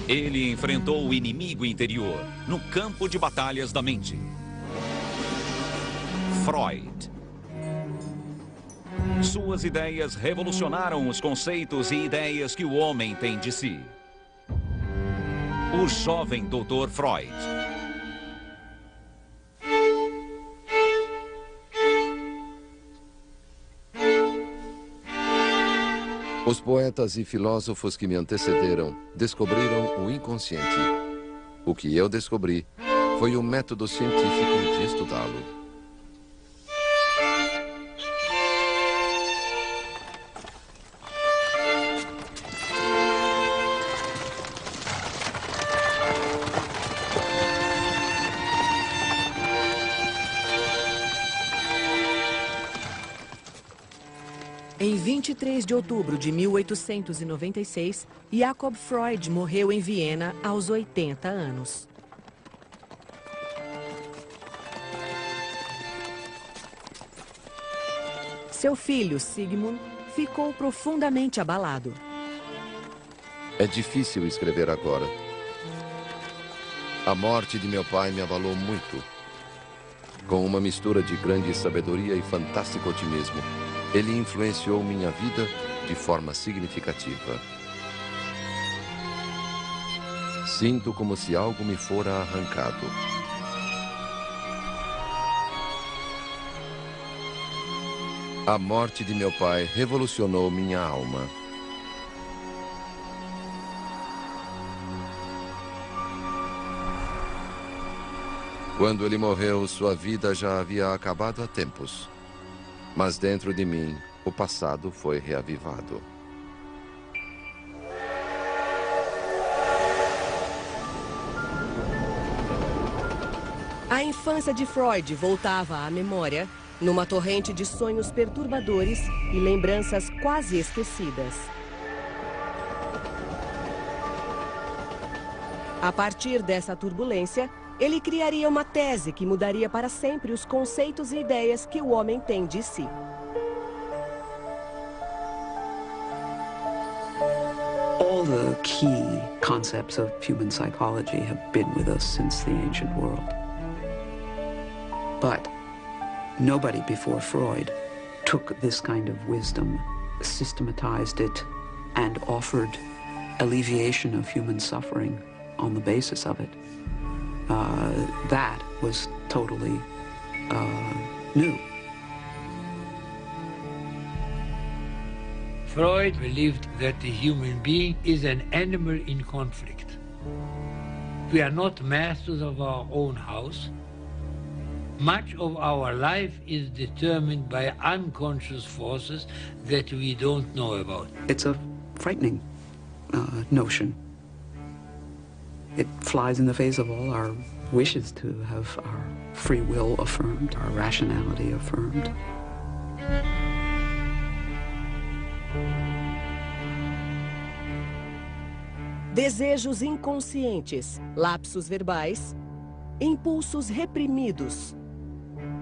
Ele enfrentou o inimigo interior no campo de batalhas da mente. Freud. Suas ideias revolucionaram os conceitos e ideias que o homem tem de si. O jovem Dr. Freud. Os poetas e filósofos que me antecederam descobriram o inconsciente. O que eu descobri foi o método científico de estudá-lo. Em 23 de outubro de 1896, Jakob Freud morreu em Viena aos 80 anos. Seu filho, Sigmund, ficou profundamente abalado. É difícil escrever agora. A morte de meu pai me abalou muito. Com uma mistura de grande sabedoria e fantástico otimismo, ele influenciou minha vida de forma significativa. Sinto como se algo me fora arrancado. A morte de meu pai revolucionou minha alma. Quando ele morreu, sua vida já havia acabado há tempos. Mas dentro de mim, o passado foi reavivado. A infância de Freud voltava à memória numa torrente de sonhos perturbadores e lembranças quase esquecidas. A partir dessa turbulência, ele criaria uma tese que mudaria para sempre os conceitos e ideias que o homem tem de si. All the key concepts of human psychology have been with us since the ancient world. But nobody before Freud took this kind of wisdom, systematized it, and offered alleviation of human suffering on the basis of it. That was totally new. Freud believed that the human being is an animal in conflict. We are not masters of our own house. Much of our life is determined by unconscious forces that we don't know about. It's a frightening notion. It flies in the face of all our wishes to have our free will affirmed, our rationality affirmed. Desejos inconscientes, lapsos verbais, impulsos reprimidos.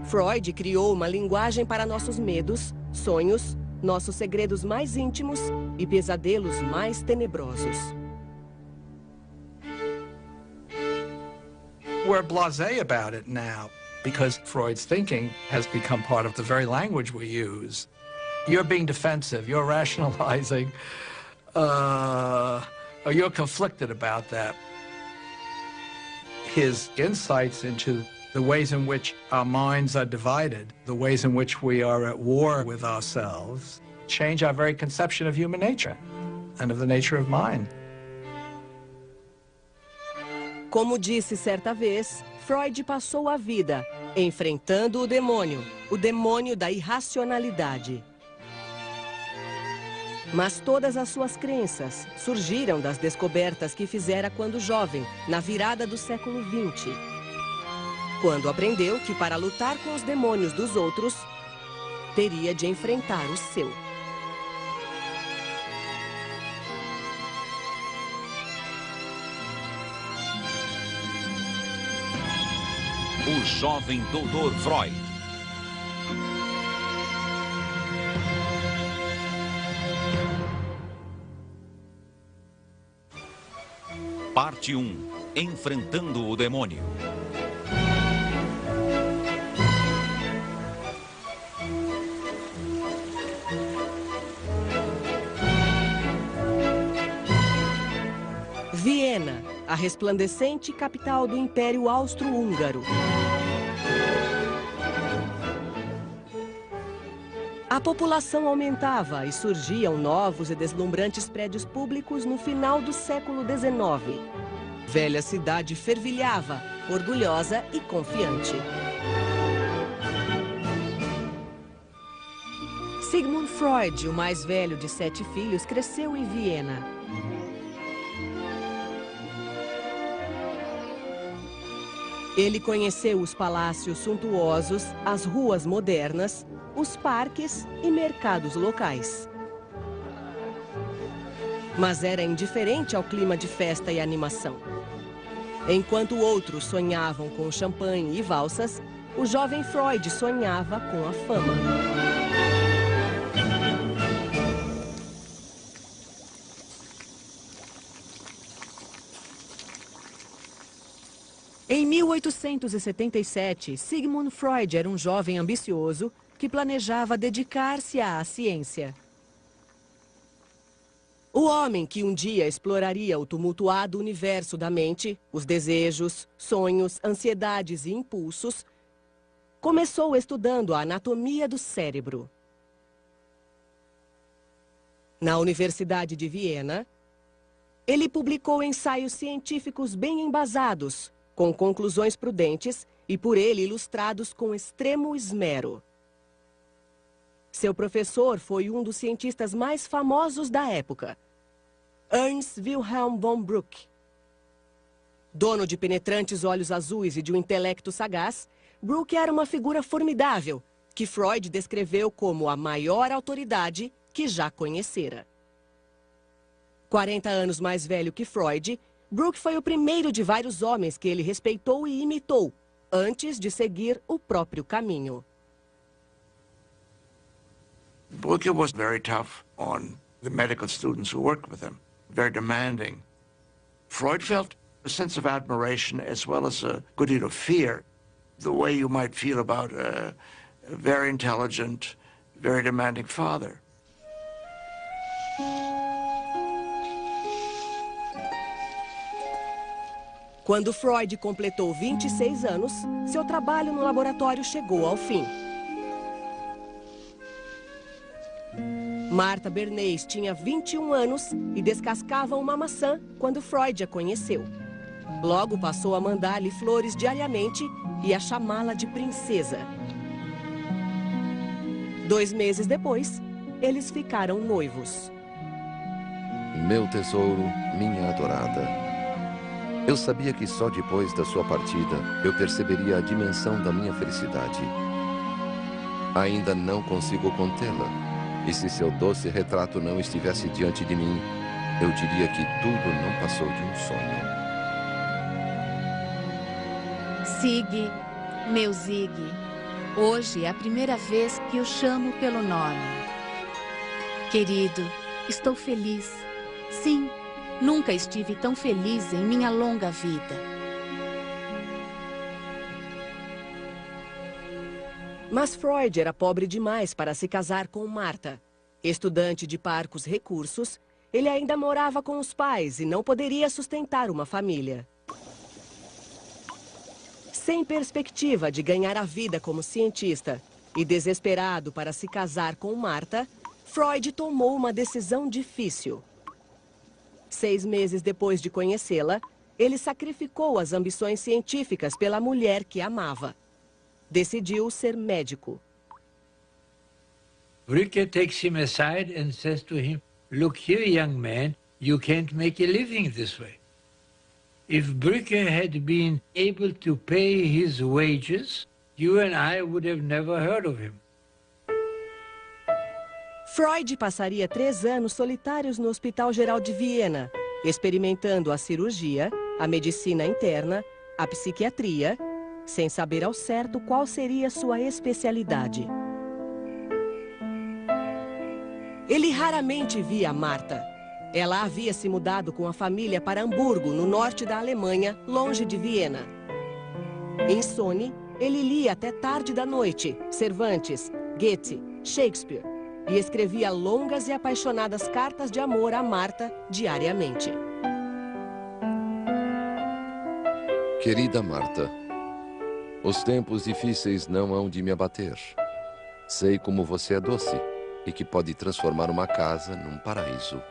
Freud criou uma linguagem para nossos medos, sonhos, nossos segredos mais íntimos e pesadelos mais tenebrosos. We're blasé about it now because Freud's thinking has become part of the very language we use. You're being defensive, you're rationalizing, or you're conflicted about that. His insights into the ways in which our minds are divided, the ways in which we are at war with ourselves, change our very conception of human nature and of the nature of mind. Como disse certa vez, Freud passou a vida enfrentando o demônio da irracionalidade. Mas todas as suas crenças surgiram das descobertas que fizera quando jovem, na virada do século XX. Quando aprendeu que para lutar com os demônios dos outros, teria de enfrentar o seu. O jovem Dr. Freud. Parte 1. Enfrentando o demônio. Viena, a resplandecente capital do Império Austro-Húngaro. A população aumentava e surgiam novos e deslumbrantes prédios públicos no final do século XIX. Velha cidade fervilhava, orgulhosa e confiante. Sigmund Freud, o mais velho de 7 filhos, cresceu em Viena. Ele conheceu os palácios suntuosos, as ruas modernas, os parques e mercados locais. Mas era indiferente ao clima de festa e animação. Enquanto outros sonhavam com champanhe e valsas, o jovem Freud sonhava com a fama. Em 1877, Sigmund Freud era um jovem ambicioso que planejava dedicar-se à ciência. O homem que um dia exploraria o tumultuado universo da mente, os desejos, sonhos, ansiedades e impulsos, começou estudando a anatomia do cérebro. Na Universidade de Viena, ele publicou ensaios científicos bem embasados, com conclusões prudentes e por ele ilustrados com extremo esmero. Seu professor foi um dos cientistas mais famosos da época, Ernst Wilhelm von Bruck. Dono de penetrantes olhos azuis e de um intelecto sagaz, Bruck era uma figura formidável, que Freud descreveu como a maior autoridade que já conhecera. 40 anos mais velho que Freud, Bruck foi o primeiro de vários homens que ele respeitou e imitou, antes de seguir o próprio caminho. Bruck was very tough on the medical students who worked with him, very demanding. Freud felt a sense of admiration as well as a good deal of fear, the way you might feel about a very intelligent, very demanding father. Quando Freud completou 26 anos, seu trabalho no laboratório chegou ao fim. Martha Bernays tinha 21 anos e descascava uma maçã quando Freud a conheceu. Logo passou a mandar-lhe flores diariamente e a chamá-la de princesa. 2 meses depois, eles ficaram noivos. Meu tesouro, minha adorada. Eu sabia que só depois da sua partida eu perceberia a dimensão da minha felicidade. Ainda não consigo contê-la. E se seu doce retrato não estivesse diante de mim, eu diria que tudo não passou de um sonho. Sig, meu Zig, hoje é a primeira vez que o chamo pelo nome. Querido, estou feliz. Sim, nunca estive tão feliz em minha longa vida. Mas Freud era pobre demais para se casar com Martha. Estudante de parcos recursos, ele ainda morava com os pais e não poderia sustentar uma família. Sem perspectiva de ganhar a vida como cientista e desesperado para se casar com Martha, Freud tomou uma decisão difícil. 6 meses depois de conhecê-la, ele sacrificou as ambições científicas pela mulher que amava. Decidiu ser médico. Bruck takes him aside and says to him, "Look here, young man, you can't make a living this way." If Bruck had been able to pay his wages, you and I would have never heard of him. Freud passaria 3 anos solitários no Hospital Geral de Viena, experimentando a cirurgia, a medicina interna, a psiquiatria, sem saber ao certo qual seria sua especialidade. Ele raramente via Martha. Ela havia se mudado com a família para Hamburgo, no norte da Alemanha, longe de Viena. Insone, ele lia até tarde da noite Cervantes, Goethe, Shakespeare e escrevia longas e apaixonadas cartas de amor a Marta diariamente. Querida Marta, os tempos difíceis não hão de me abater. Sei como você é doce e que pode transformar uma casa num paraíso.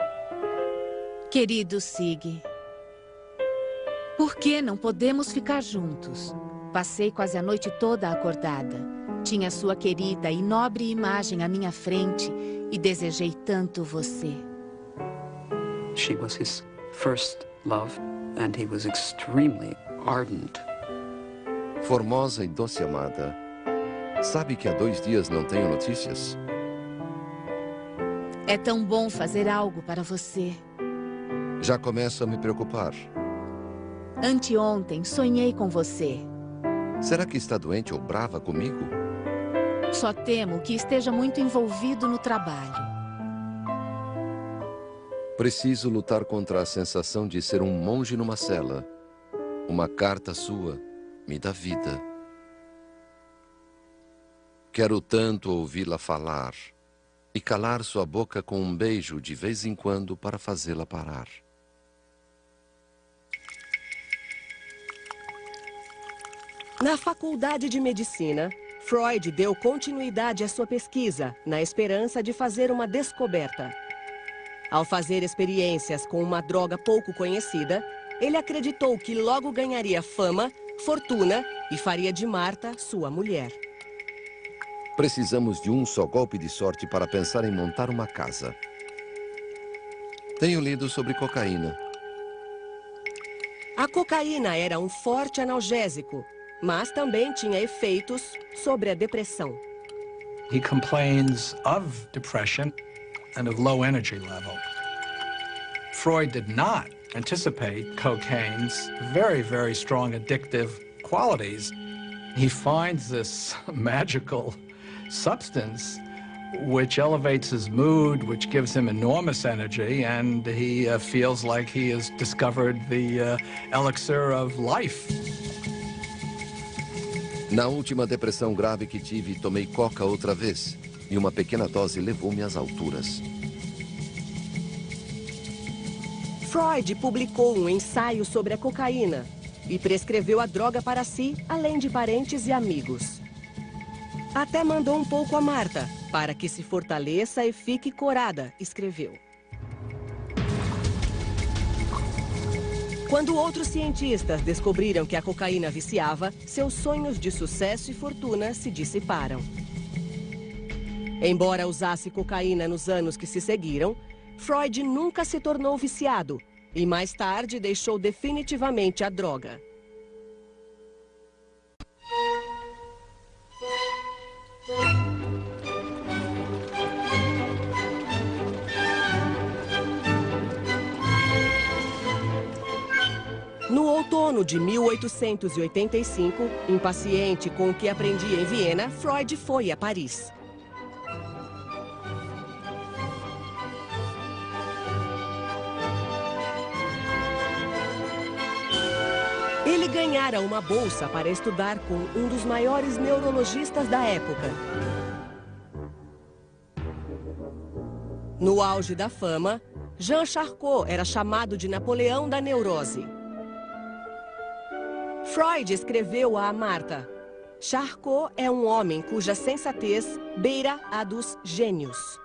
Querido Sig, por que não podemos ficar juntos? Passei quase a noite toda acordada. Tinha sua querida e nobre imagem à minha frente e desejei tanto você. She was his first love, and he was extremely ardent. Formosa e doce amada, sabe que há 2 dias não tenho notícias? É tão bom fazer algo para você. Já começo a me preocupar. Anteontem sonhei com você. Será que está doente ou brava comigo? Só temo que esteja muito envolvido no trabalho. Preciso lutar contra a sensação de ser um monge numa cela. Uma carta sua me dá vida. Quero tanto ouvi-la falar e calar sua boca com um beijo de vez em quando para fazê-la parar. Na Faculdade de Medicina, Freud deu continuidade à sua pesquisa, na esperança de fazer uma descoberta. Ao fazer experiências com uma droga pouco conhecida, ele acreditou que logo ganharia fama, fortuna e faria de Marta sua mulher. Precisamos de um só golpe de sorte para pensar em montar uma casa. Tenho lido sobre cocaína. A cocaína era um forte analgésico, mas também tinha efeitos sobre a depressão. He complains of depression and of low energy level. Freud did not anticipate cocaine's very, very strong addictive qualities. He finds this magical substance which elevates his mood, which gives him enormous energy, and he feels like he has discovered the elixir of life. Na última depressão grave que tive, tomei coca outra vez, e uma pequena dose levou-me às alturas. Freud publicou um ensaio sobre a cocaína e prescreveu a droga para si, além de parentes e amigos. Até mandou um pouco a Marta, para que se fortaleça e fique corada, escreveu. Quando outros cientistas descobriram que a cocaína viciava, seus sonhos de sucesso e fortuna se dissiparam. Embora usasse cocaína nos anos que se seguiram, Freud nunca se tornou viciado e mais tarde deixou definitivamente a droga. No outono de 1885, impaciente com o que aprendia em Viena, Freud foi a Paris. Ele ganhara uma bolsa para estudar com um dos maiores neurologistas da época. No auge da fama, Jean Charcot era chamado de Napoleão da neurose. Freud escreveu a Marta: Charcot é um homem cuja sensatez beira a dos gênios.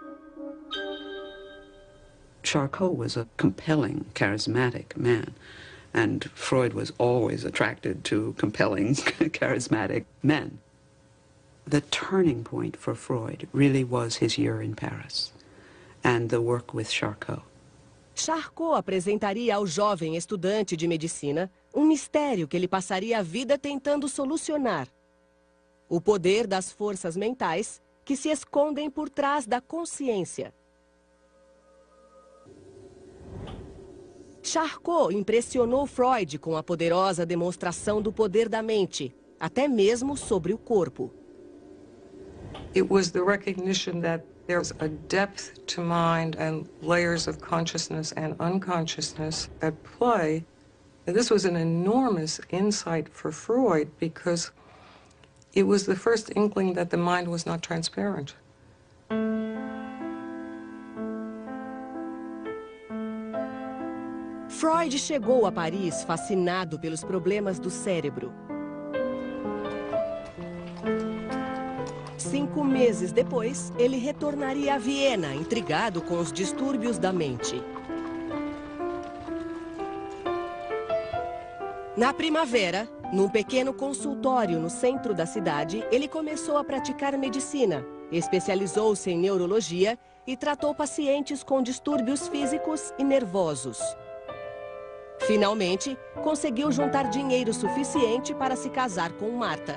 Charcot was a compelling, charismatic man, and Freud was always attracted to compelling, charismatic men. The turning point for Freud really was his year in Paris and the work with Charcot. Charcot apresentaria ao jovem estudante de medicina um mistério que ele passaria a vida tentando solucionar: o poder das forças mentais que se escondem por trás da consciência. Charcot impressionou Freud com a poderosa demonstração do poder da mente, até mesmo sobre o corpo. It was the recognition that There's a depth to mind and layers of consciousness and unconsciousness at play. And this was an enormous insight for Freud because it was the first inkling that the mind was not transparent. Freud chegou a Paris fascinado pelos problemas do cérebro. 5 meses depois, ele retornaria a Viena, intrigado com os distúrbios da mente. Na primavera, num pequeno consultório no centro da cidade, ele começou a praticar medicina, especializou-se em neurologia e tratou pacientes com distúrbios físicos e nervosos. Finalmente, conseguiu juntar dinheiro suficiente para se casar com Martha.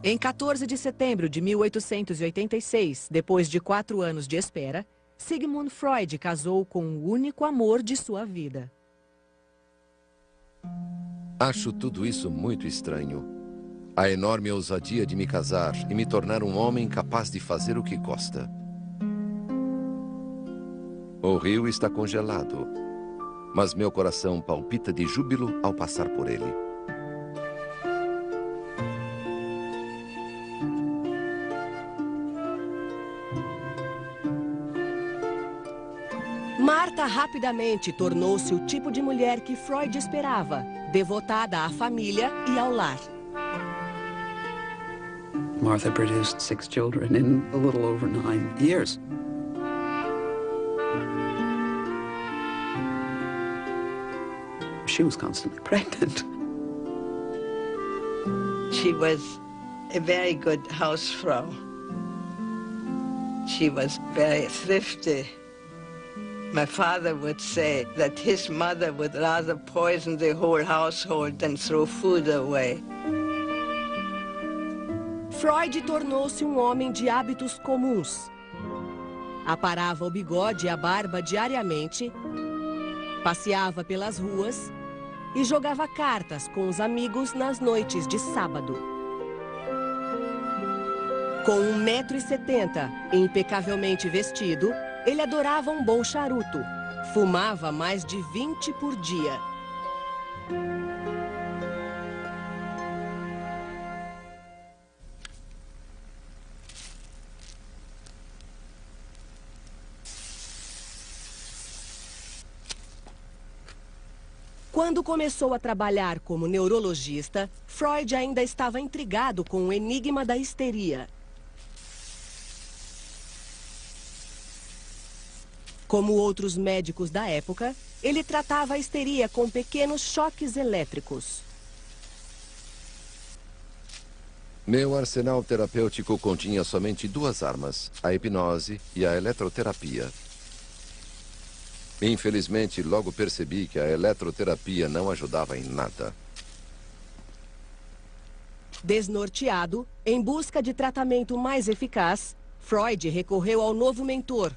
Em 14 de setembro de 1886, depois de 4 anos de espera, Sigmund Freud casou com o único amor de sua vida. Acho tudo isso muito estranho. A enorme ousadia de me casar e me tornar um homem capaz de fazer o que gosta. O rio está congelado, mas meu coração palpita de júbilo ao passar por ele. Martha rapidamente tornou-se o tipo de mulher que Freud esperava, devotada à família e ao lar. Martha produced 6 children in a little over 9 years. She was constantly pregnant. She was a very good housefrau. She was very thrifty. My father would say that his mother would rather poison the whole household than throw food away. Freud tornou-se um homem de hábitos comuns. Aparava o bigode e a barba diariamente, passeava pelas ruas e jogava cartas com os amigos nas noites de sábado. Com 1,70 m e impecavelmente vestido, ele adorava um bom charuto. Fumava mais de 20 por dia. Quando começou a trabalhar como neurologista, Freud ainda estava intrigado com o enigma da histeria. Como outros médicos da época, ele tratava a histeria com pequenos choques elétricos. Meu arsenal terapêutico continha somente 2 armas, a hipnose e a eletroterapia. Infelizmente, logo percebi que a eletroterapia não ajudava em nada. Desnorteado, em busca de tratamento mais eficaz, Freud recorreu ao novo mentor,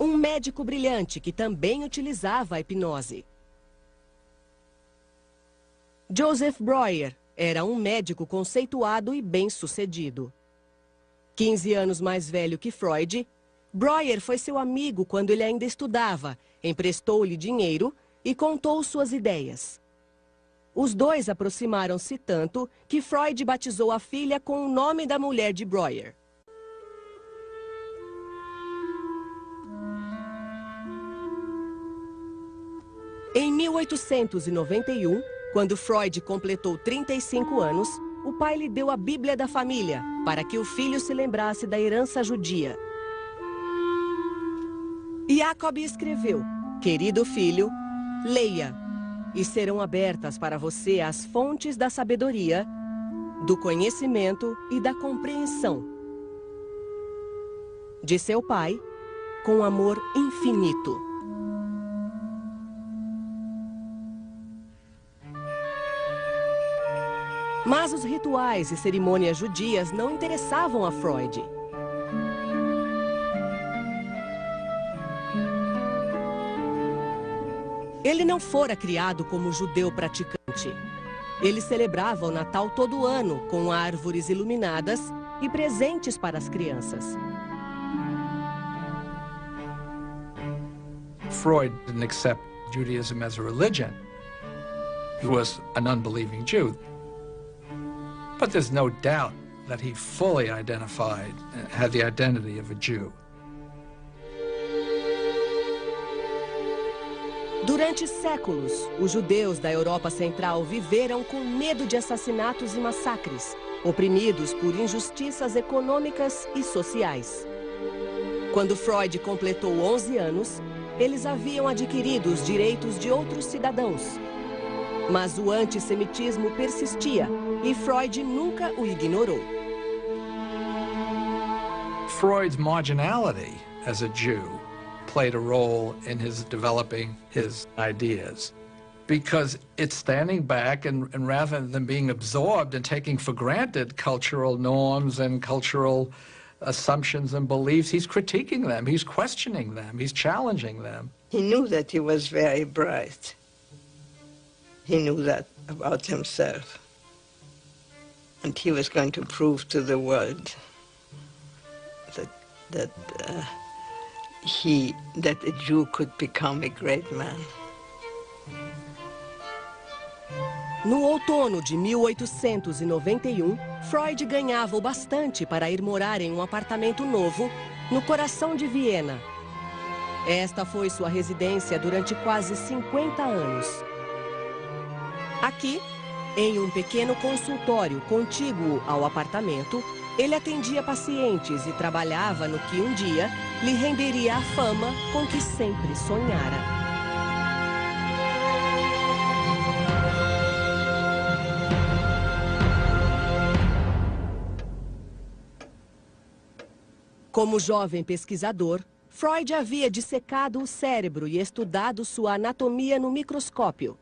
um médico brilhante que também utilizava a hipnose. Joseph Breuer era um médico conceituado e bem-sucedido. 15 anos mais velho que Freud, Breuer foi seu amigo quando ele ainda estudava, emprestou-lhe dinheiro e contou suas ideias. Os dois aproximaram-se tanto que Freud batizou a filha com o nome da mulher de Breuer. Em 1891, quando Freud completou 35 anos, o pai lhe deu a Bíblia da família para que o filho se lembrasse da herança judia. Jacob escreveu: "Querido filho, leia, e serão abertas para você as fontes da sabedoria, do conhecimento e da compreensão." De seu pai, com amor infinito. Mas os rituais e cerimônias judias não interessavam a Freud. Ele não fora criado como judeu praticante. Ele celebrava o Natal todo ano com árvores iluminadas e presentes para as crianças. Freud didn't accept Judaism as a religion. He was an unbelieving Jew. But there's no doubt that he fully identified, had the identity of a Jew. Durante séculos, os judeus da Europa Central viveram com medo de assassinatos e massacres, oprimidos por injustiças econômicas e sociais. Quando Freud completou 11 anos, eles haviam adquirido os direitos de outros cidadãos. Mas o antissemitismo persistia e Freud nunca o ignorou. Freud's marginality as a Jew played a role in his developing his ideas, because it's standing back and rather than being absorbed and taking for granted cultural norms and cultural assumptions and beliefs, he's critiquing them, he's questioning them, he's challenging them. He knew that he was very bright. He knew that about himself. And he was going to prove to the world that a Jew could become a great man. No outono de 1891, Freud ganhava o bastante para ir morar em um apartamento novo no coração de Viena. Esta foi sua residência durante quase 50 anos. Aqui, em um pequeno consultório contíguo ao apartamento, ele atendia pacientes e trabalhava no que um dia lhe renderia a fama com que sempre sonhara. Como jovem pesquisador, Freud havia dissecado o cérebro e estudado sua anatomia no microscópio.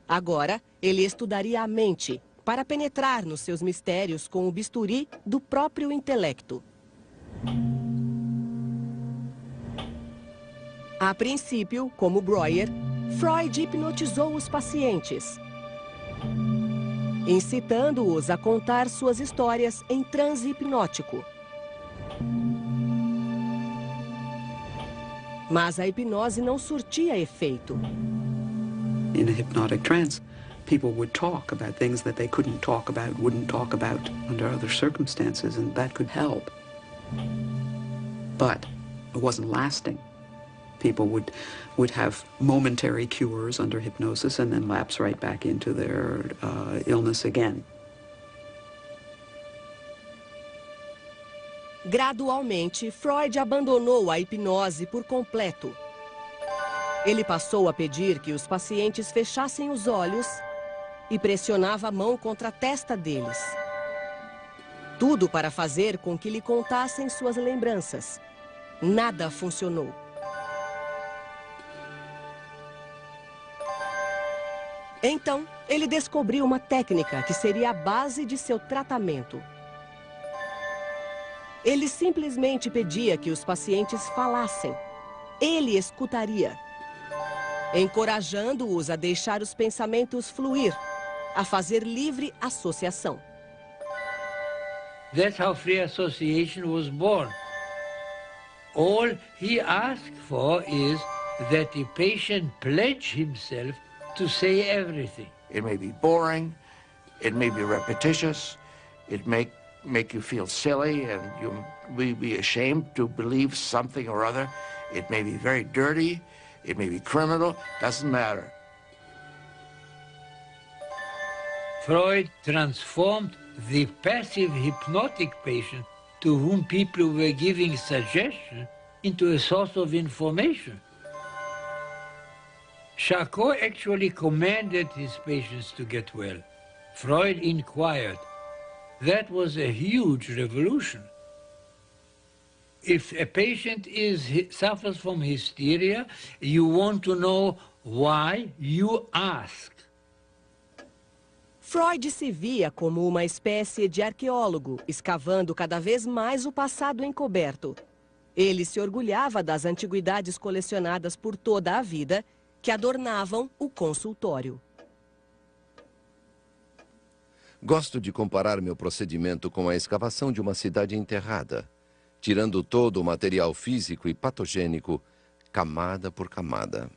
Agora, ele estudaria a mente para penetrar nos seus mistérios com o bisturi do próprio intelecto. A princípio, como Breuer, Freud hipnotizou os pacientes, incitando-os a contar suas histórias em transe hipnótico. Mas a hipnose não surtia efeito. In a hypnotic trance, people would talk about things that they couldn't talk about, wouldn't talk about under other circumstances, and that could help. But it wasn't lasting. People would have momentary cures under hypnosis and then lapse right back into their illness again. Gradualmente, Freud abandonou a hipnose por completo. Ele passou a pedir que os pacientes fechassem os olhos e pressionava a mão contra a testa deles. Tudo para fazer com que lhe contassem suas lembranças. Nada funcionou. Então, ele descobriu uma técnica que seria a base de seu tratamento. Ele simplesmente pedia que os pacientes falassem. Ele escutaria, encorajando-os a deixar os pensamentos fluir, a fazer livre associação. That's how free association was born. All he asked for is that the patient pledge himself to say everything. It may be boring, it may be repetitious, it may make you feel silly and you may be ashamed to believe something or other. It may be very dirty, it may be criminal, doesn't matter. Freud transformed the passive hypnotic patient to whom people were giving suggestion into a source of information. Charcot actually commanded his patients to get well. Freud inquired. That was a huge revolution. If a patient suffers from hysteria, you want to know why, you ask. Freud se via como uma espécie de arqueólogo, escavando cada vez mais o passado encoberto. Ele se orgulhava das antiguidades colecionadas por toda a vida, que adornavam o consultório. Gosto de comparar meu procedimento com a escavação de uma cidade enterrada, tirando todo o material físico e patogênico, camada por camada.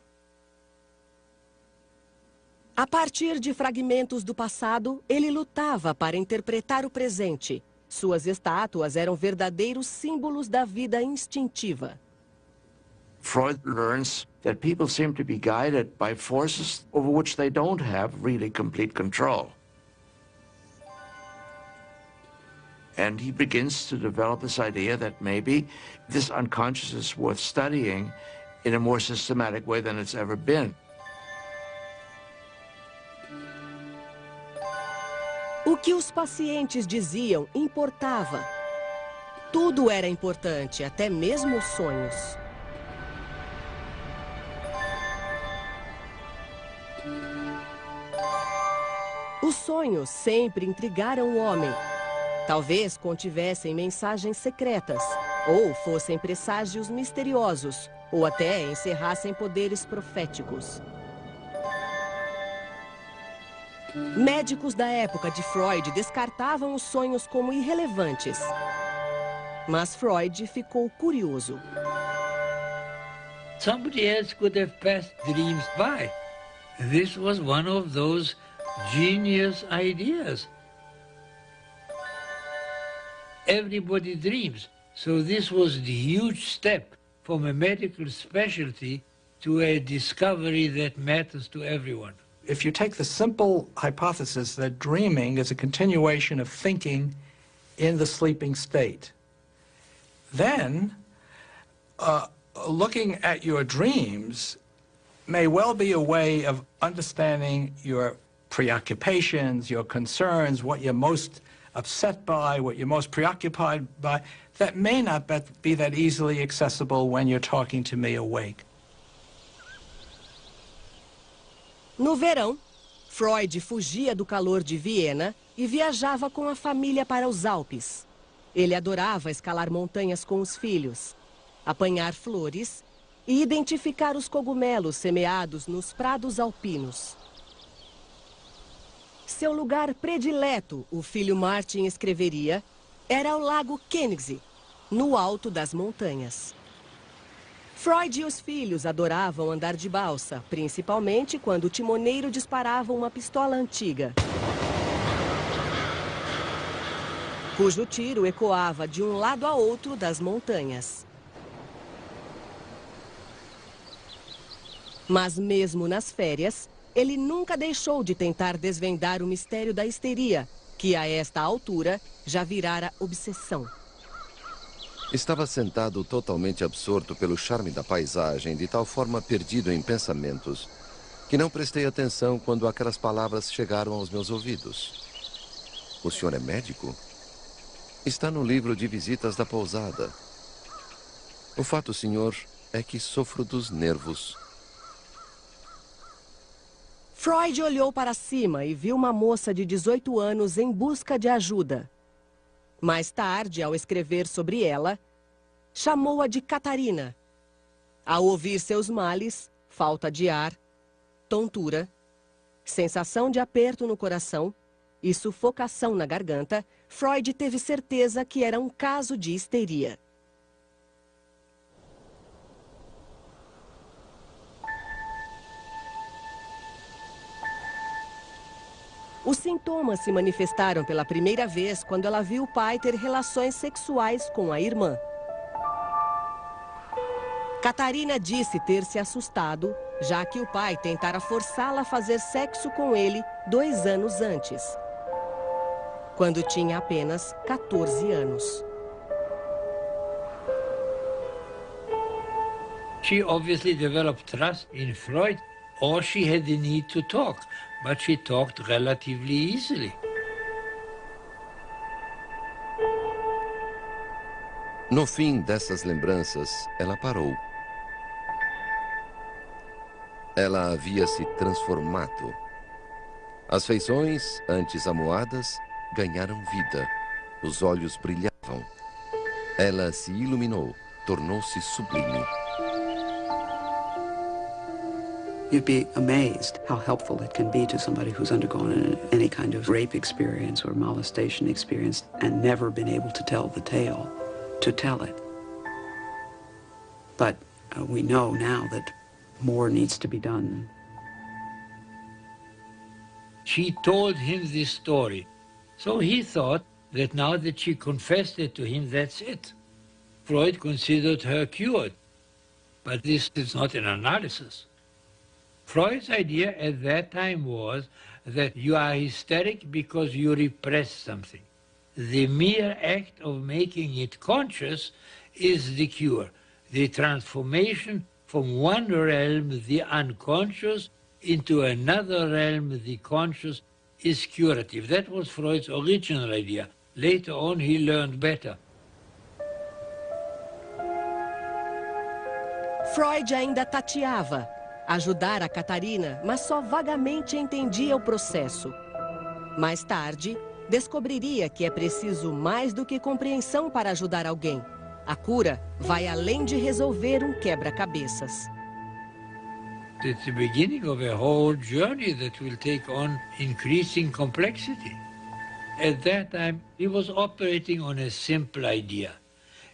A partir de fragmentos do passado, ele lutava para interpretar o presente. Suas estátuas eram verdadeiros símbolos da vida instintiva. Freud learns that people seem to be guided by forces over which they don't have really complete control. And he begins to develop this idea that maybe this unconscious is worth studying in a more systematic way than it's ever been. O que os pacientes diziam importava. Tudo era importante, até mesmo os sonhos. Os sonhos sempre intrigaram o homem. Talvez contivessem mensagens secretas, ou fossem presságios misteriosos, ou até encerrassem poderes proféticos. Médicos da época de Freud descartavam os sonhos como irrelevantes. Mas Freud ficou curioso. Somebody else could have passed dreams by. This was one of those genius ideas. Everybody dreams. So this was the huge step from a medical specialty to a discovery that matters to everyone. If you take the simple hypothesis that dreaming is a continuation of thinking in the sleeping state, then looking at your dreams may well be a way of understanding your preoccupations, your concerns, what you're most upset by, what you're most preoccupied by, that may not be that easily accessible when you're talking to me awake. No verão, Freud fugia do calor de Viena e viajava com a família para os Alpes. Ele adorava escalar montanhas com os filhos, apanhar flores e identificar os cogumelos semeados nos prados alpinos. Seu lugar predileto, o filho Martin escreveria, era o Lago Koenigsee, no alto das montanhas. Freud e os filhos adoravam andar de balsa, principalmente quando o timoneiro disparava uma pistola antiga, cujo tiro ecoava de um lado a outro das montanhas. Mas mesmo nas férias, ele nunca deixou de tentar desvendar o mistério da histeria, que a esta altura já virara obsessão. Estava sentado totalmente absorto pelo charme da paisagem, de tal forma perdido em pensamentos, que não prestei atenção quando aquelas palavras chegaram aos meus ouvidos. O senhor é médico? Está no livro de visitas da pousada. O fato, senhor, é que sofro dos nervos. Freud olhou para cima e viu uma moça de 18 anos em busca de ajuda. Mais tarde, ao escrever sobre ela, chamou-a de Catarina. Ao ouvir seus males, falta de ar, tontura, sensação de aperto no coração e sufocação na garganta, Freud teve certeza que era um caso de histeria. Os sintomas se manifestaram pela primeira vez quando ela viu o pai ter relações sexuais com a irmã. Catarina disse ter se assustado, já que o pai tentara forçá-la a fazer sexo com ele 2 anos antes, quando tinha apenas 14 anos. She obviously developed trust in Freud, or she had the need to talk, but she talked relatively easily. No fim dessas lembranças, ela parou. Ela havia se transformado. As feições, antes amuadas, ganharam vida. Os olhos brilhavam. Ela se iluminou, tornou-se sublime. You'd be amazed how helpful it can be to somebody who's undergone any kind of rape experience or molestation experience and never been able to tell the tale, to tell it. But we know now that more needs to be done. She told him this story. So he thought that now that she confessed it to him, that's it. Freud considered her cured. But this is not an analysis. Freud's idea at that time was that you are hysteric because you repress something. The mere act of making it conscious is the cure, the transformation from one realm, the unconscious, into another realm, the conscious, is curative. That was Freud's original idea. Later on, he learned better. Freud ainda tateava. Ajudar a Catarina, mas só vagamente entendia o processo. Mais tarde, descobriria que é preciso mais do que compreensão para ajudar alguém. A cura vai além de resolver um quebra-cabeças. It's the beginning of a whole journey that will take on increasing complexity. At that time, he was operating on a simple idea.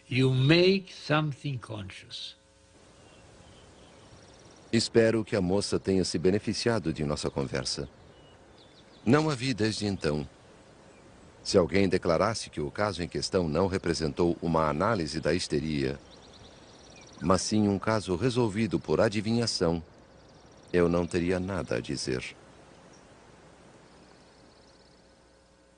You make something conscious. Espero que a moça tenha se beneficiado de nossa conversa. Não a vi desde então. Se alguém declarasse que o caso em questão não representou uma análise da histeria, mas sim um caso resolvido por adivinhação, eu não teria nada a dizer.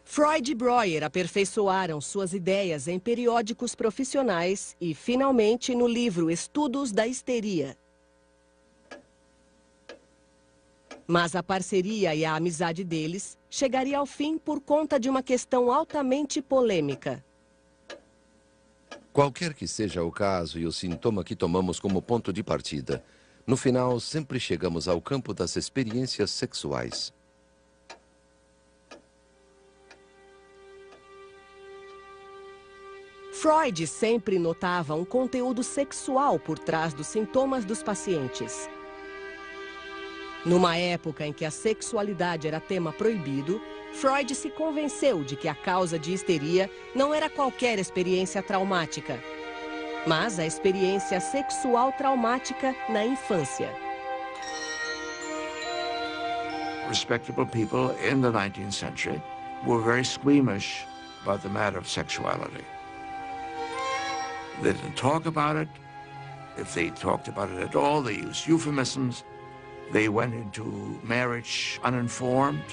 Freud e Breuer aperfeiçoaram suas ideias em periódicos profissionais e, finalmente, no livro Estudos da Histeria. Mas a parceria e a amizade deles chegaria ao fim por conta de uma questão altamente polêmica. Qualquer que seja o caso e o sintoma que tomamos como ponto de partida, no final sempre chegamos ao campo das experiências sexuais. Freud sempre notava um conteúdo sexual por trás dos sintomas dos pacientes. Numa época em que a sexualidade era tema proibido, Freud se convenceu de que a causa de histeria não era qualquer experiência traumática, mas a experiência sexual traumática na infância. Respectable people in the 19th century were very squeamish about the matter of sexuality. They didn't talk about it. If they talked about it at all, they used euphemisms. They went into marriage uninformed.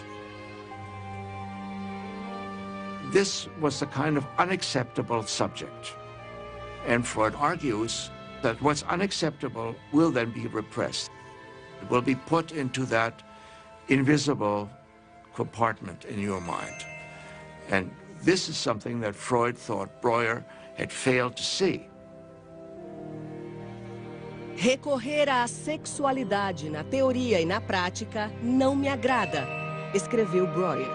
This was a kind of unacceptable subject. And Freud argues that what's unacceptable will then be repressed. It will be put into that invisible compartment in your mind. And this is something that Freud thought Breuer had failed to see. Recorrer à sexualidade na teoria e na prática não me agrada, escreveu Breuer.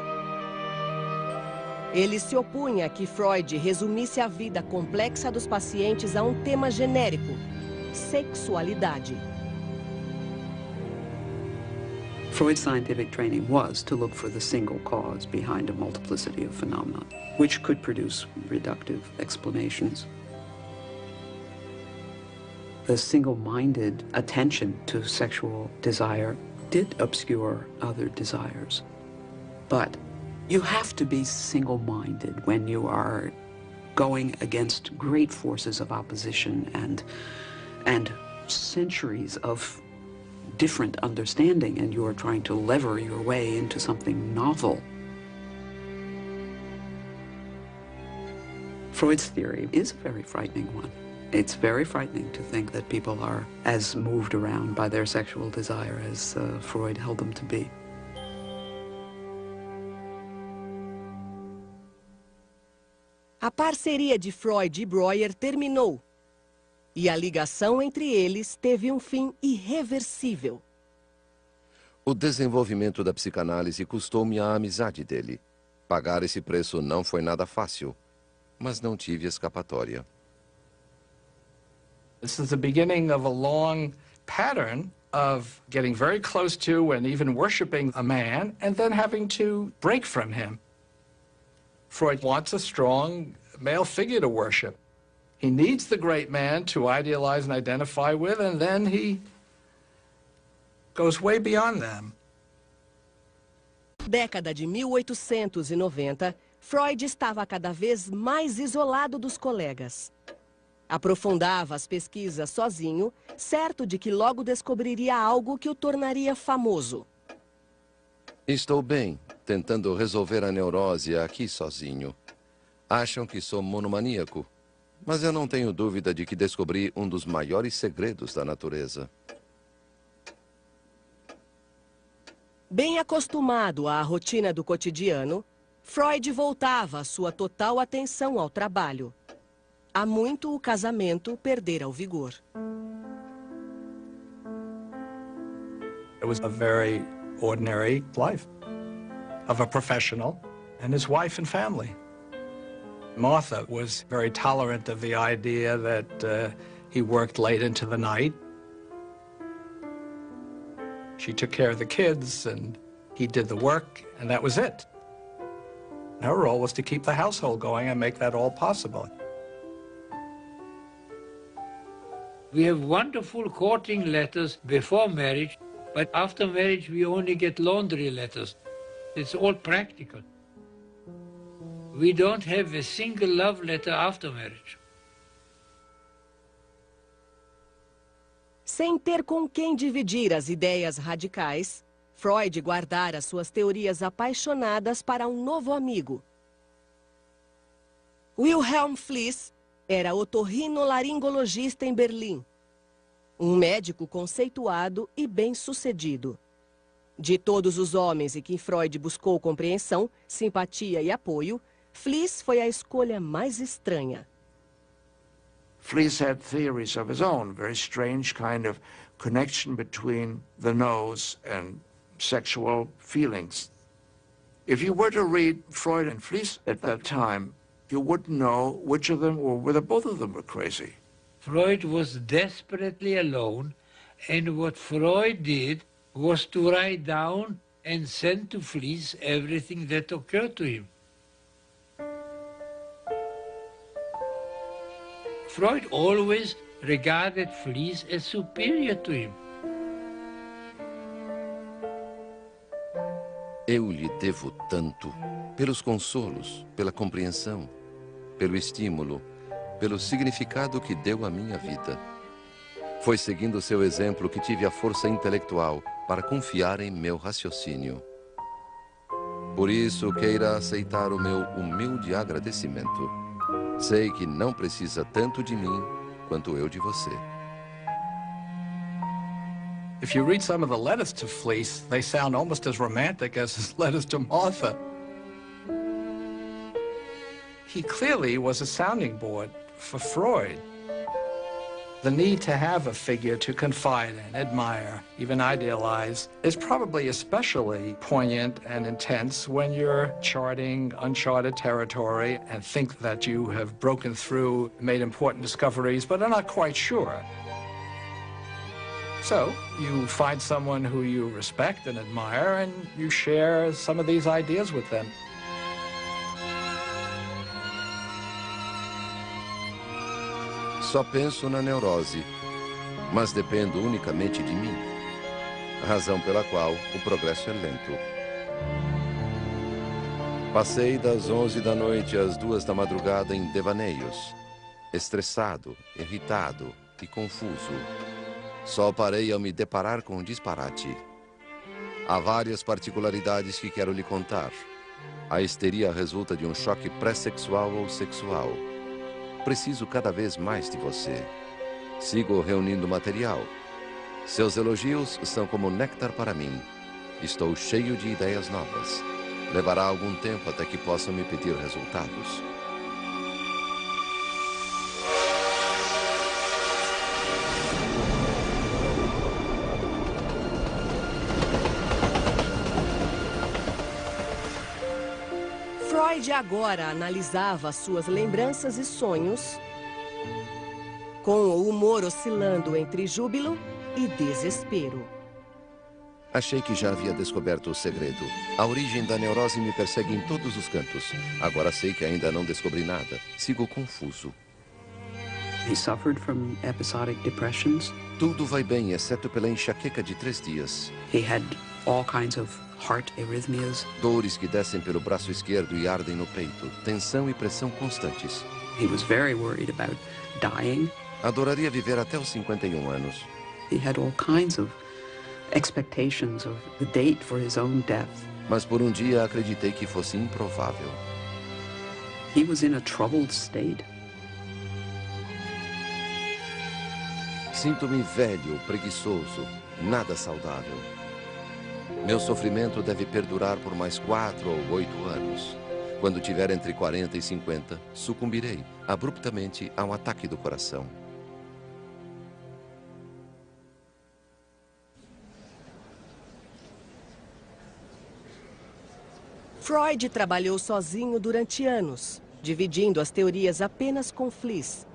Ele se opunha a que Freud resumisse a vida complexa dos pacientes a um tema genérico: sexualidade. Freud's scientific training was to look for the single cause behind a multiplicity of phenomena, which could produce reductive explanations. The single-minded attention to sexual desire did obscure other desires. But you have to be single-minded when you are going against great forces of opposition and centuries of different understanding, and you are trying to lever your way into something novel. Freud's theory is a very frightening one. It's very frightening to think that people are as moved around by their sexual desire as Freud held them to be. A parceria de Freud e Breuer terminou, e a ligação entre eles teve um fim irreversível. O desenvolvimento da psicanálise custou-me a amizade dele. Pagar esse preço não foi nada fácil, mas não tive escapatória. This is the beginning of a long pattern of getting very close to and even worshiping a man and then having to break from him. Freud wants a strong male figure to worship. He needs the great man to idealize and identify with, and then he goes way beyond them. Década de 1890, Freud estava cada vez mais isolado dos colegas. Aprofundava as pesquisas sozinho, certo de que logo descobriria algo que o tornaria famoso. Estou bem, tentando resolver a neurose aqui sozinho. Acham que sou monomaníaco, mas eu não tenho dúvida de que descobri um dos maiores segredos da natureza. Bem acostumado à rotina do cotidiano, Freud voltava a sua total atenção ao trabalho. Há muito o casamento perdera o vigor. It was a very ordinary life of a professional and his wife and family. Martha was very tolerant of the idea that he worked late into the night. She took care of the kids and he did the work, and that was it. Her role was to keep the household going and make that all possible. We have wonderful courting letters before marriage, but after marriage we only get laundry letters. It's all practical. We don't have a single love letter after marriage. Sem ter com quem dividir as ideias radicais, Freud guardara suas teorias apaixonadas para um novo amigo. Wilhelm Fliess era otorrinolaringologista em Berlim. Um médico conceituado e bem-sucedido. De todos os homens em que Freud buscou compreensão, simpatia e apoio, Fliess foi a escolha mais estranha. Fliess had theories of his own, very strange kind of connection between the nose and sexual feelings. If you were to read Freud and Fliess at that time, you wouldn't know which of them or whether both of them were crazy. Freud was desperately alone, and what Freud did was to write down and send to Fliess everything that occurred to him. Freud always regarded Fliess as superior to him. Eu lhe devo tanto, pelos consolos, pela compreensão, pelo estímulo, pelo significado que deu à minha vida. Foi seguindo seu exemplo que tive a força intelectual para confiar em meu raciocínio. Por isso, queira aceitar o meu humilde agradecimento. Sei que não precisa tanto de mim quanto eu de você. If you read some of the letters to Fliess, they sound almost as romantic as his letters to Martha. He clearly was a sounding board for Freud. The need to have a figure to confide in, admire, even idealize is probably especially poignant and intense when you're charting uncharted territory and think that you have broken through, made important discoveries, but are not quite sure. So you find someone who you respect and admire, and you share some of these ideas with them. Só penso na neurose, mas dependo unicamente de mim. Razão pela qual o progresso é lento. Passei das 11 da noite às 2 da madrugada em devaneios, estressado, irritado e confuso. Só parei ao me deparar com um disparate. Há várias particularidades que quero lhe contar. A histeria resulta de um choque pré-sexual ou sexual. Preciso cada vez mais de você. Sigo reunindo material. Seus elogios são como néctar para mim. Estou cheio de ideias novas. Levará algum tempo até que possam me pedir resultados. Freud agora analisava suas lembranças e sonhos, com o humor oscilando entre júbilo e desespero. Achei que já havia descoberto o segredo. A origem da neurose me persegue em todos os cantos. Agora sei que ainda não descobri nada. Sigo confuso. He suffered from episodic depressions. Tudo vai bem, exceto pela enxaqueca de 3 dias. He had all kinds of heart arrhythmias. Dores que descem pelo braço esquerdo e ardem no peito. Tensão e pressão constantes. He was very worried about dying. Adoraria viver até os 51 anos. He had all kinds of expectations of the date for his own death. Mas por um dia acreditei que fosse improvável. He was in a troubled state. Sinto-me velho, preguiçoso, nada saudável. Meu sofrimento deve perdurar por mais 4 ou 8 anos. Quando tiver entre 40 e 50, sucumbirei abruptamente a um ataque do coração. Freud trabalhou sozinho durante anos, dividindo as teorias apenas com Fliess.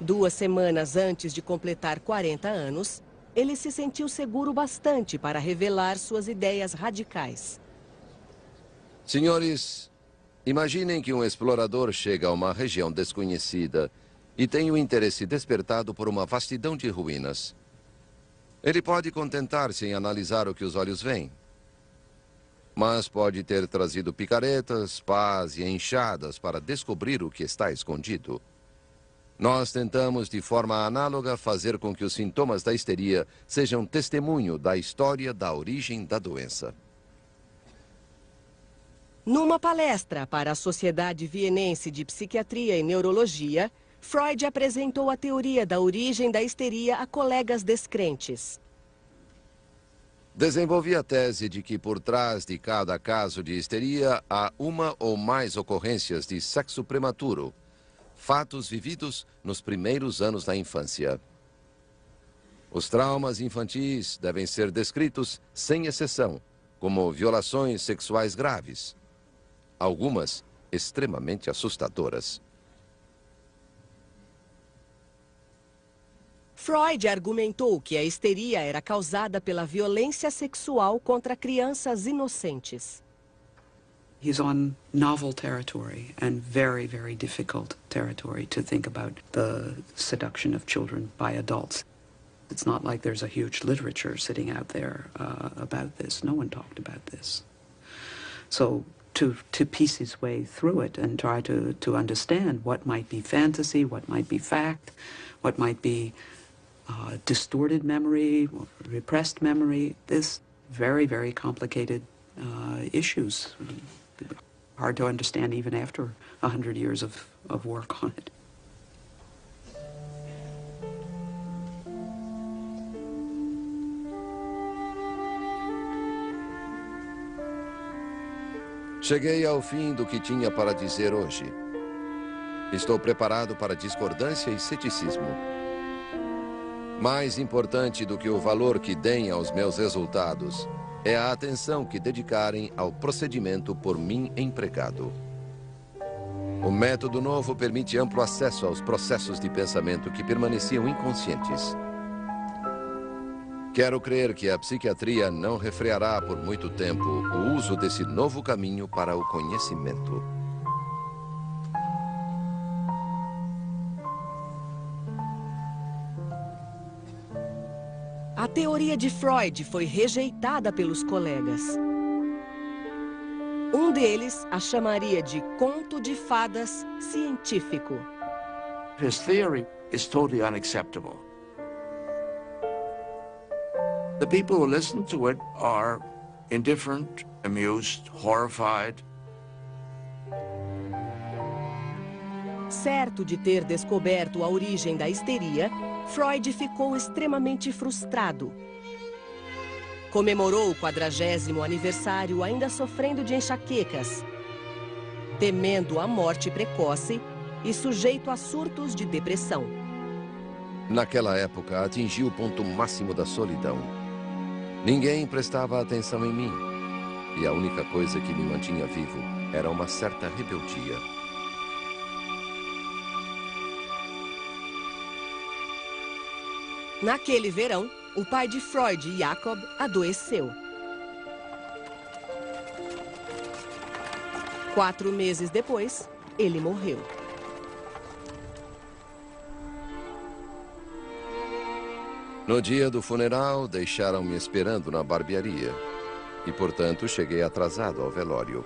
2 semanas antes de completar 40 anos, ele se sentiu seguro bastante para revelar suas ideias radicais. Senhores, imaginem que um explorador chega a uma região desconhecida e tem o interesse despertado por uma vastidão de ruínas. Ele pode contentar-se em analisar o que os olhos veem, mas pode ter trazido picaretas, pás e enxadas para descobrir o que está escondido. Nós tentamos, de forma análoga, fazer com que os sintomas da histeria sejam testemunho da história da origem da doença. Numa palestra para a Sociedade Vienense de Psiquiatria e Neurologia, Freud apresentou a teoria da origem da histeria a colegas descrentes. Desenvolvi a tese de que por trás de cada caso de histeria há uma ou mais ocorrências de sexo prematuro, fatos vividos nos primeiros anos da infância. Os traumas infantis devem ser descritos sem exceção, como violações sexuais graves, algumas extremamente assustadoras. Freud argumentou que a histeria era causada pela violência sexual contra crianças inocentes. He's on novel territory and very, very difficult territory to think about the seduction of children by adults. It's not like there's a huge literature sitting out there about this. No one talked about this. So to piece his way through it and try to understand what might be fantasy, what might be fact, what might be distorted memory, repressed memory, this very, very complicated issues. Hard to understand even after 100 years of work on it. Cheguei ao fim do que tinha para dizer hoje. Estou preparado para discordância e ceticismo. Mais importante do que o valor que deem aos meus resultados é a atenção que dedicarem ao procedimento por mim empregado. O método novo permite amplo acesso aos processos de pensamento que permaneciam inconscientes. Quero crer que a psiquiatria não refreará por muito tempo o uso desse novo caminho para o conhecimento. A teoria de Freud foi rejeitada pelos colegas. Um deles a chamaria de conto de fadas científico. His theory is totally unacceptable. The people who listen to it are indifferent, amused, horrified. Certo de ter descoberto a origem da histeria, Freud ficou extremamente frustrado. Comemorou o 40º aniversário ainda sofrendo de enxaquecas, temendo a morte precoce e sujeito a surtos de depressão. Naquela época, atingi o ponto máximo da solidão. Ninguém prestava atenção em mim. E a única coisa que me mantinha vivo era uma certa rebeldia. Naquele verão, o pai de Freud, Jacob, adoeceu. 4 meses depois, ele morreu. No dia do funeral, deixaram-me esperando na barbearia. E, portanto, cheguei atrasado ao velório.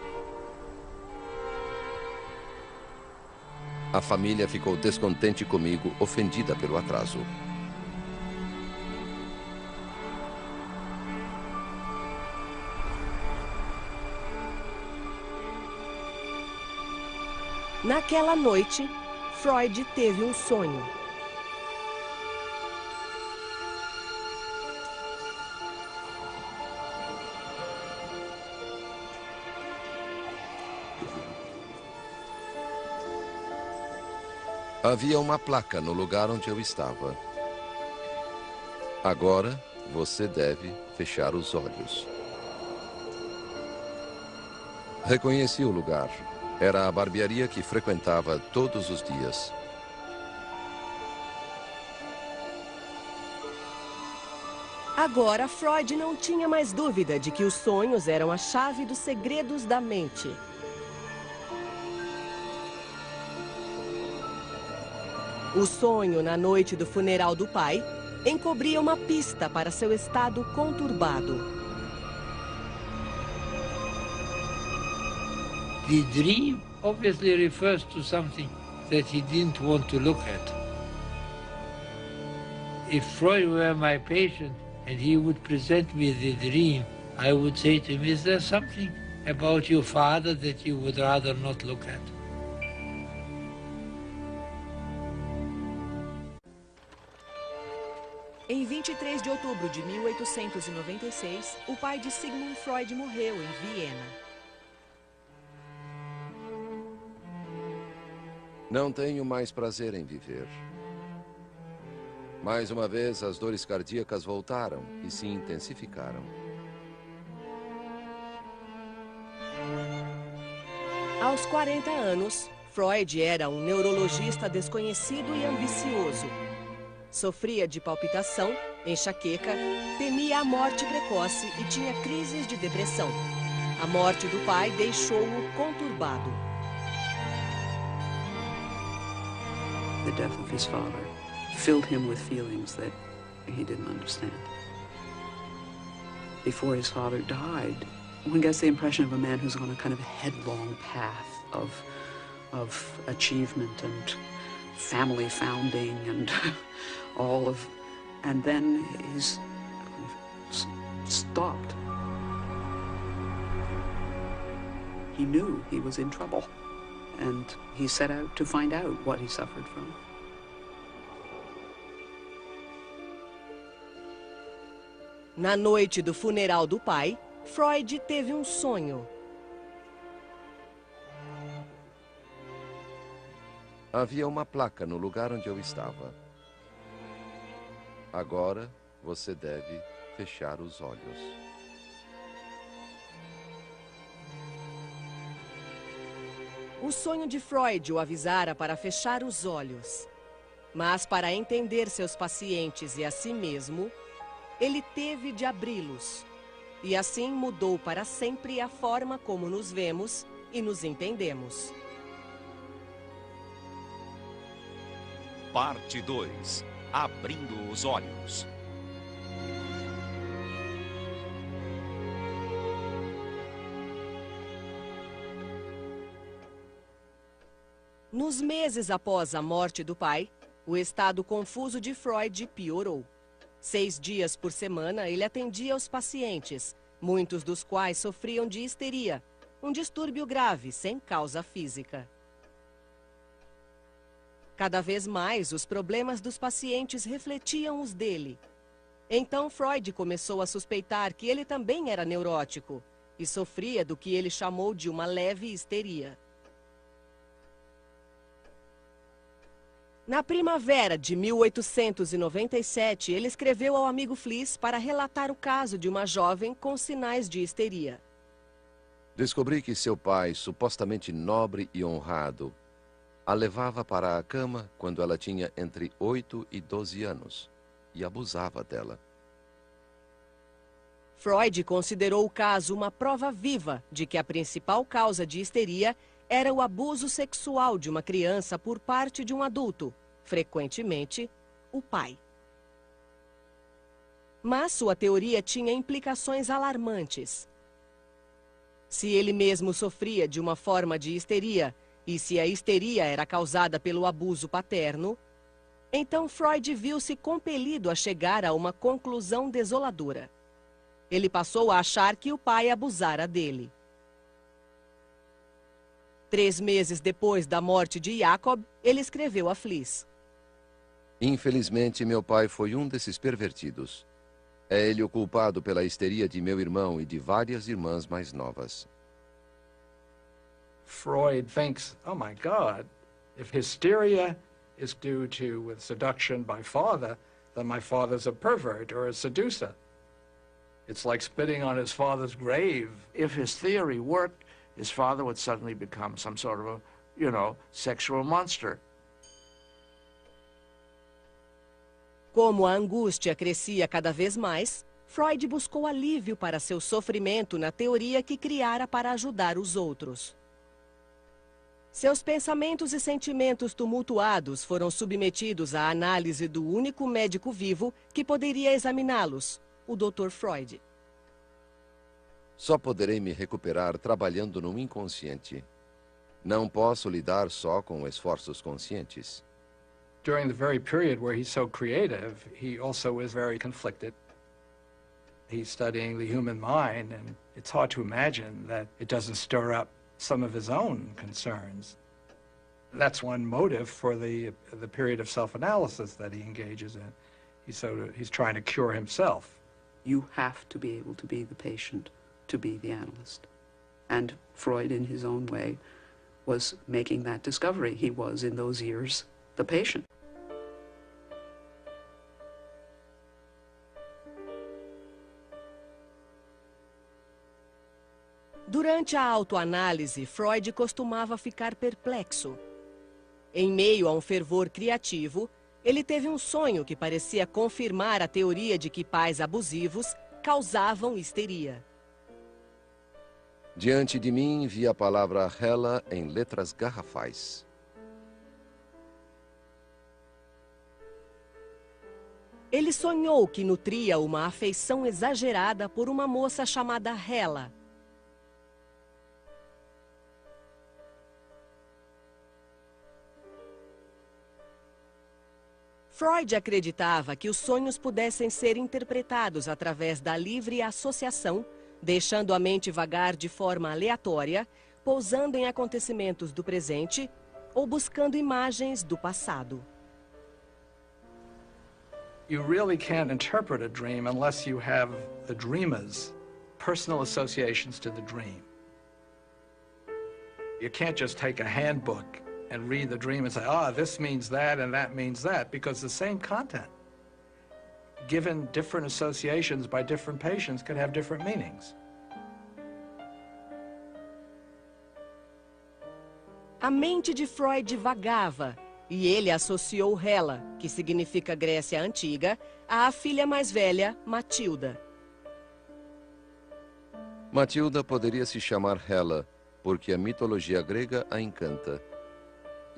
A família ficou descontente comigo, ofendida pelo atraso. Naquela noite, Freud teve um sonho. Havia uma placa no lugar onde eu estava. Agora, você deve fechar os olhos. Reconheci o lugar. Era a barbearia que frequentava todos os dias. Agora, Freud não tinha mais dúvida de que os sonhos eram a chave dos segredos da mente. O sonho na noite do funeral do pai encobria uma pista para seu estado conturbado. The dream obviously refers to something that he didn't want to look at. If Freud were my patient and he would present me the dream, I would say to him, is there something about your father that you would rather not look at? Em 23 de outubro de 1896, o pai de Sigmund Freud morreu em Viena. Não tenho mais prazer em viver. Mais uma vez, as dores cardíacas voltaram e se intensificaram. Aos 40 anos, Freud era um neurologista desconhecido e ambicioso. Sofria de palpitação, enxaqueca, temia a morte precoce e tinha crises de depressão. A morte do pai deixou-o conturbado. The death of his father filled him with feelings that he didn't understand. Before his father died, one gets the impression of a man who's on a kind of headlong path of achievement and family founding and all of, and then he's stopped. He knew he was in trouble, and he set out to find out what he suffered from. Na noite do funeral do pai, Freud teve um sonho. Havia uma placa no lugar onde eu estava. Agora, você deve fechar os olhos. O sonho de Freud o avisara para fechar os olhos. Mas para entender seus pacientes e a si mesmo, ele teve de abri-los. E assim mudou para sempre a forma como nos vemos e nos entendemos. Parte 2. Abrindo os olhos. Nos meses após a morte do pai, o estado confuso de Freud piorou. 6 dias por semana ele atendia os pacientes, muitos dos quais sofriam de histeria, um distúrbio grave sem causa física. Cada vez mais, os problemas dos pacientes refletiam os dele. Então, Freud começou a suspeitar que ele também era neurótico e sofria do que ele chamou de uma leve histeria. Na primavera de 1897, ele escreveu ao amigo Fliss para relatar o caso de uma jovem com sinais de histeria. Descobri que seu pai, supostamente nobre e honrado, a levava para a cama quando ela tinha entre 8 e 12 anos. e abusava dela. Freud considerou o caso uma prova viva de que a principal causa de histeria era o abuso sexual de uma criança por parte de um adulto, frequentemente o pai. Mas sua teoria tinha implicações alarmantes. Se ele mesmo sofria de uma forma de histeria, e se a histeria era causada pelo abuso paterno, então Freud viu-se compelido a chegar a uma conclusão desoladora. Ele passou a achar que o pai abusara dele. 3 meses depois da morte de Jacob, ele escreveu a Fliss: Infelizmente, meu pai foi um desses pervertidos. É ele o culpado pela histeria de meu irmão e de várias irmãs mais novas. Freud thinks, oh my God, if hysteria is due to seduction by father, then my father's a pervert or a seducer. It's like spitting on his father's grave. If his theory worked, his father would suddenly become some sort of a, sexual monster. Como a angústia crescia cada vez mais, Freud buscou alívio para seu sofrimento na teoria que criara para ajudar os outros. Seus pensamentos e sentimentos tumultuados foram submetidos à análise do único médico vivo que poderia examiná-los, o Dr. Freud. Só poderei me recuperar trabalhando no inconsciente. Não posso lidar só com esforços conscientes. During the very period where he's so creative, he also is very conflicted. He's studying the human mind, and it's hard to imagine that it doesn't stir up some of his own concerns. That's one motive for the period of self-analysis that he engages in. He's trying to cure himself. You have to be able to be the patient, to be the analyst. And Freud, in his own way, was making that discovery. He was, in those years, the patient. Durante a autoanálise, Freud costumava ficar perplexo. Em meio a um fervor criativo, ele teve um sonho que parecia confirmar a teoria de que pais abusivos causavam histeria. Diante de mim vi a palavra Hela em letras garrafais. Ele sonhou que nutria uma afeição exagerada por uma moça chamada Hela. Freud acreditava que os sonhos pudessem ser interpretados através da livre associação, deixando a mente vagar de forma aleatória, pousando em acontecimentos do presente ou buscando imagens do passado. You really can't interpret a dream unless you have the dreamer's personal associations to the dream. You can't just take a handbook and read the dream and say, this means that and that means that, because the same content, given different associations by different patients, can have different meanings. A mente de Freud vagava, e ele associou Hela, que significa Grécia Antiga, à filha mais velha, Matilda. Matilda poderia se chamar Hela, porque a mitologia grega a encanta.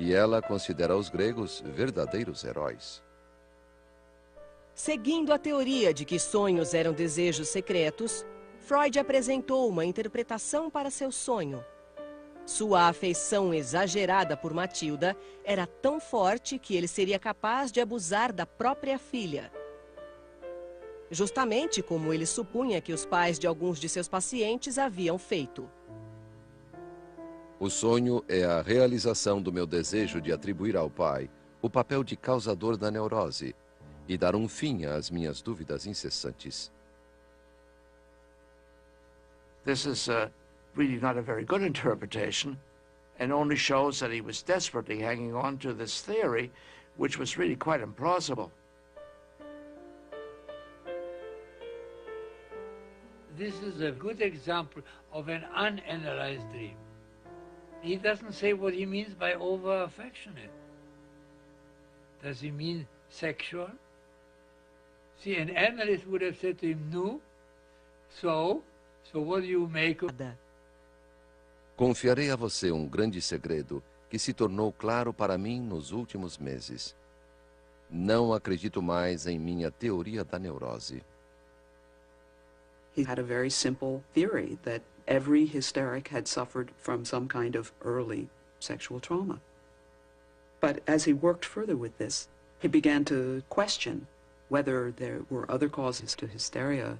E ela considera os gregos verdadeiros heróis. Seguindo a teoria de que sonhos eram desejos secretos, Freud apresentou uma interpretação para seu sonho. Sua afeição exagerada por Matilda era tão forte que ele seria capaz de abusar da própria filha. Justamente como ele supunha que os pais de alguns de seus pacientes haviam feito. O sonho é a realização do meu desejo de atribuir ao pai o papel de causador da neurose e dar um fim às minhas dúvidas incessantes. This is really not a very good interpretation, and only shows that he was desperately hanging on to this theory, which was really quite implausible. This is a good example of an unanalyzed dream. He doesn't say what he means by over-affectionate. Does he mean sexual? See, an analyst would have said to him, no, so what do you make of... Confiarei a você um grande segredo que se tornou claro para mim nos últimos meses. Não acredito mais em minha teoria da neurose. He had a very simple theory that every hysteric had suffered from some kind of early sexual trauma. But as he worked further with this, he began to question whether there were other causes to hysteria,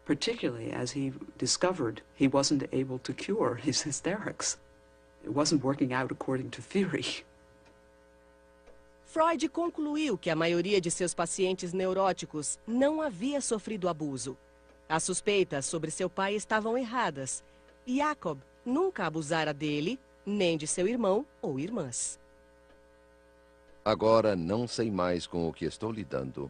particularly as he discovered he wasn't able to cure his hysterics. It wasn't working out according to theory. Freud concluiu que a maioria de seus pacientes neuróticos não havia sofrido abuso. As suspeitas sobre seu pai estavam erradas. Jacob nunca abusara dele, nem de seu irmão ou irmãs. Agora não sei mais com o que estou lidando.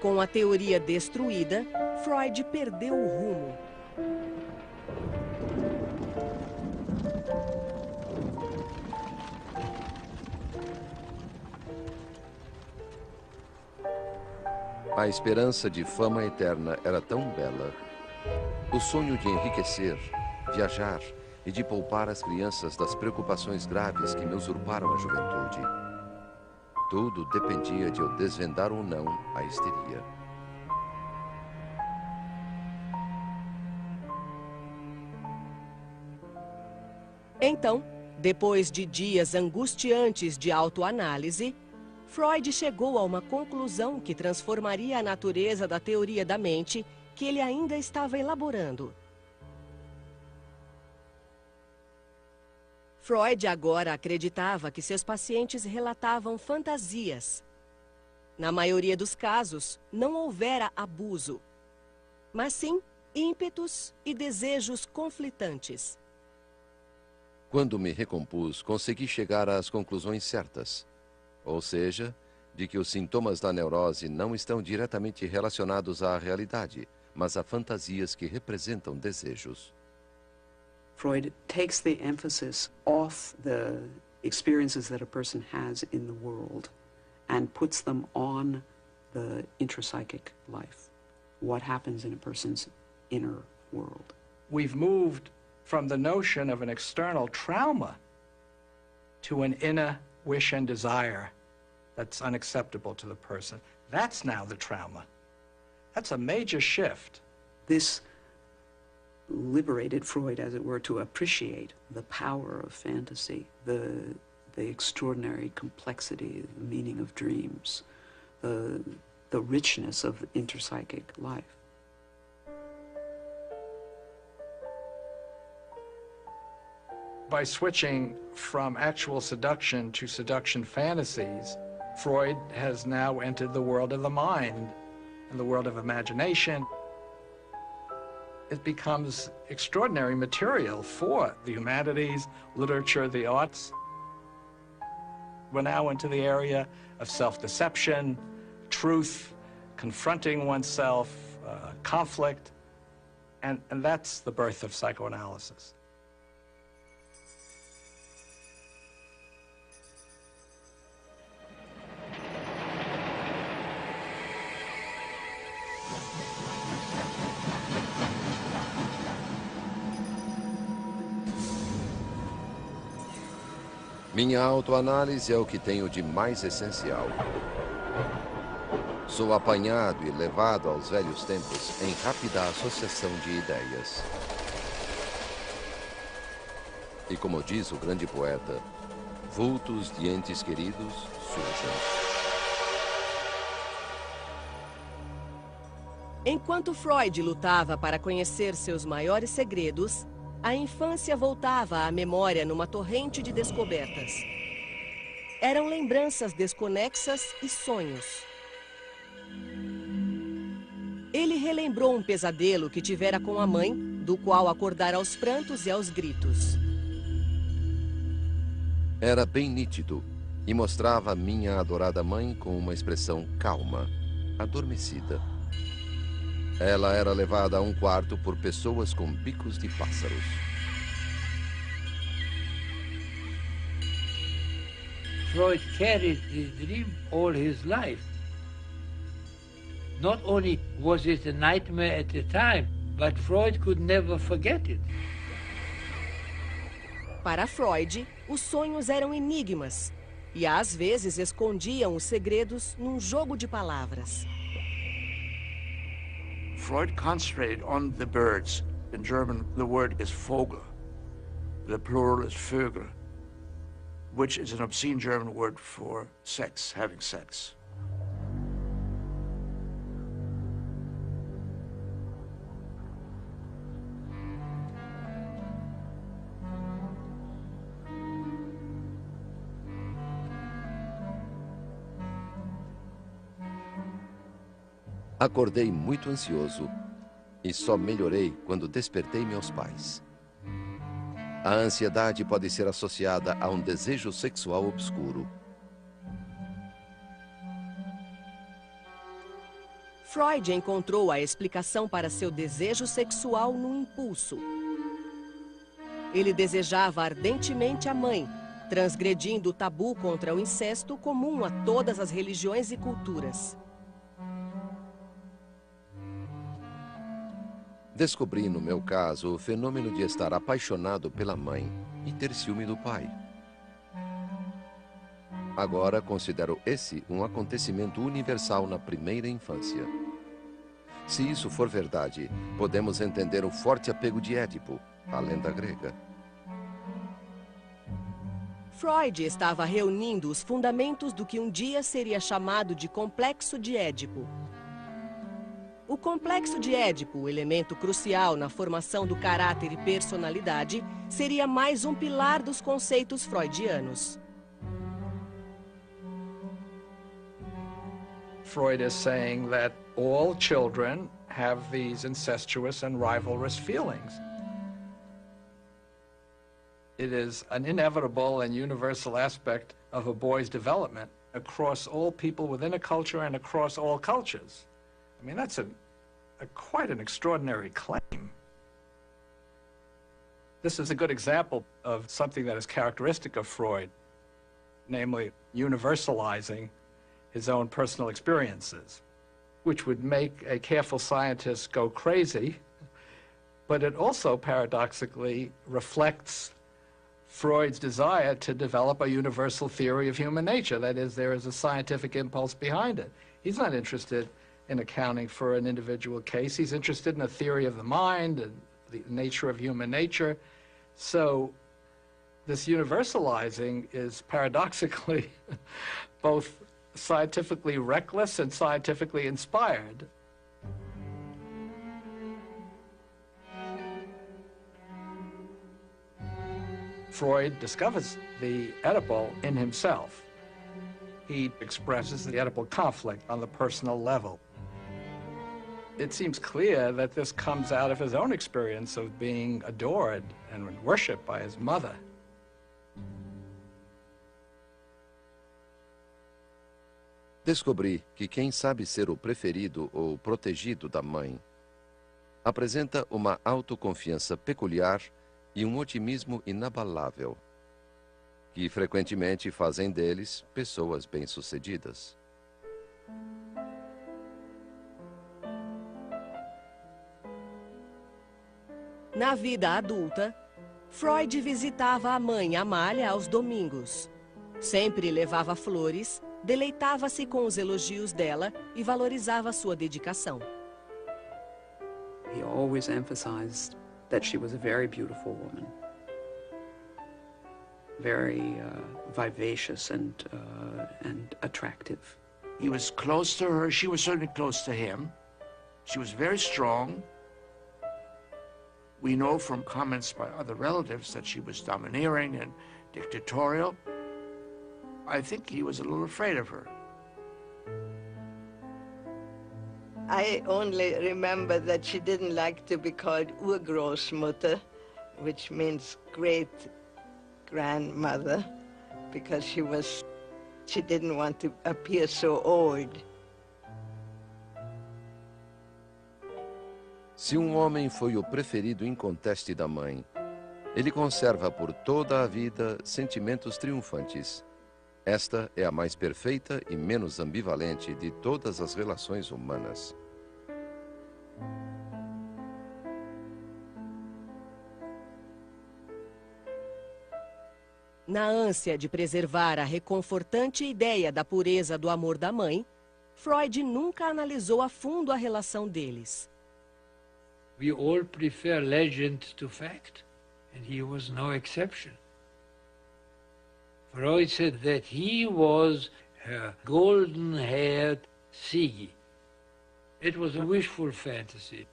Com a teoria destruída, Freud perdeu o rumo. A esperança de fama eterna era tão bela. O sonho de enriquecer, viajar e de poupar as crianças das preocupações graves que me usurparam a juventude. Tudo dependia de eu desvendar ou não a histeria. Então, depois de dias angustiantes de autoanálise, Freud chegou a uma conclusão que transformaria a natureza da teoria da mente que ele ainda estava elaborando. Freud agora acreditava que seus pacientes relatavam fantasias. Na maioria dos casos, não houvera abuso, mas sim ímpetos e desejos conflitantes. Quando me recompus, consegui chegar às conclusões certas. Ou seja, de que os sintomas da neurose não estão diretamente relacionados à realidade, mas a fantasias que representam desejos. Freud takes the emphasis off the experiences that a person has in the world and puts them on the intrapsychic life, what happens in a person's inner world. We've moved from the notion of an external trauma to an inner wish and desire that's unacceptable to the person. That's now the trauma. That's a major shift. This liberated Freud, as it were, to appreciate the power of fantasy, the extraordinary complexity, the meaning of dreams, the richness of interpsychic life. By switching from actual seduction to seduction fantasies, Freud has now entered the world of the mind and the world of imagination. It becomes extraordinary material for the humanities, literature, the arts. We're now into the area of self-deception, truth, confronting oneself, conflict, and that's the birth of psychoanalysis. Minha autoanálise é o que tenho de mais essencial. Sou apanhado e levado aos velhos tempos em rápida associação de ideias. E como diz o grande poeta, vultos de entes queridos surgem. Enquanto Freud lutava para conhecer seus maiores segredos, a infância voltava à memória numa torrente de descobertas. Eram lembranças desconexas e sonhos. Ele relembrou um pesadelo que tivera com a mãe, do qual acordara aos prantos e aos gritos. Era bem nítido e mostrava minha adorada mãe com uma expressão calma, adormecida. Ela era levada a um quarto por pessoas com bicos de pássaros. Freud carried this dream all his life. Not only was it a nightmare at the time, but Freud could never forget it. Para Freud, os sonhos eram enigmas e às vezes escondiam os segredos num jogo de palavras. Freud concentrated on the birds. In German, the word is Vogel. The plural is Vögel, which is an obscene German word for sex, having sex. Acordei muito ansioso e só melhorei quando despertei meus pais. A ansiedade pode ser associada a um desejo sexual obscuro. Freud encontrou a explicação para seu desejo sexual no impulso. Ele desejava ardentemente a mãe, transgredindo o tabu contra o incesto comum a todas as religiões e culturas. Descobri, no meu caso, o fenômeno de estar apaixonado pela mãe e ter ciúme do pai. Agora considero esse um acontecimento universal na primeira infância. Se isso for verdade, podemos entender o forte apego de Édipo, a lenda grega. Freud estava reunindo os fundamentos do que um dia seria chamado de Complexo de Édipo. O Complexo de Édipo, elemento crucial na formação do caráter e personalidade, seria mais um pilar dos conceitos freudianos. Freud is saying that all children have these incestuous and rivalrous feelings. It is an inevitable and universal aspect of a boy's development across all people within a culture and across all cultures. I mean, that's quite an extraordinary claim. This is a good example of something that is characteristic of Freud, namely universalizing his own personal experiences, which would make a careful scientist go crazy, but it also paradoxically reflects Freud's desire to develop a universal theory of human nature. That is, there is a scientific impulse behind it. He's not interested in accounting for an individual case. He's interested in a theory of the mind and the nature of human nature. So this universalizing is paradoxically both scientifically reckless and scientifically inspired. Freud discovers the Oedipal in himself. He expresses the Oedipal conflict on the personal level. It seems clear that this comes out of his own experience of being adored and worshipped by his mother. Descobri que quem sabe ser o preferido ou protegido da mãe apresenta uma autoconfiança peculiar e um otimismo inabalável, que frequentemente fazem deles pessoas bem-sucedidas. Na vida adulta, Freud visitava a mãe Amália aos domingos. Sempre levava flores, deleitava-se com os elogios dela e valorizava sua dedicação. He always emphasized that she was a very beautiful woman, very vivacious and attractive. He was close to her. She was certainly close to him. She was very strong. We know from comments by other relatives that she was domineering and dictatorial. I think he was a little afraid of her. I only remember that she didn't like to be called Urgroßmutter, which means great-grandmother, because she didn't want to appear so old. Se um homem foi o preferido inconteste da mãe, ele conserva por toda a vida sentimentos triunfantes. Esta é a mais perfeita e menos ambivalente de todas as relações humanas. Na ânsia de preservar a reconfortante ideia da pureza do amor da mãe, Freud nunca analisou a fundo a relação deles. We all prefer legend to fact, and he was no exception. Freud said that he was her golden-haired Siggy. It was a wishful fantasy.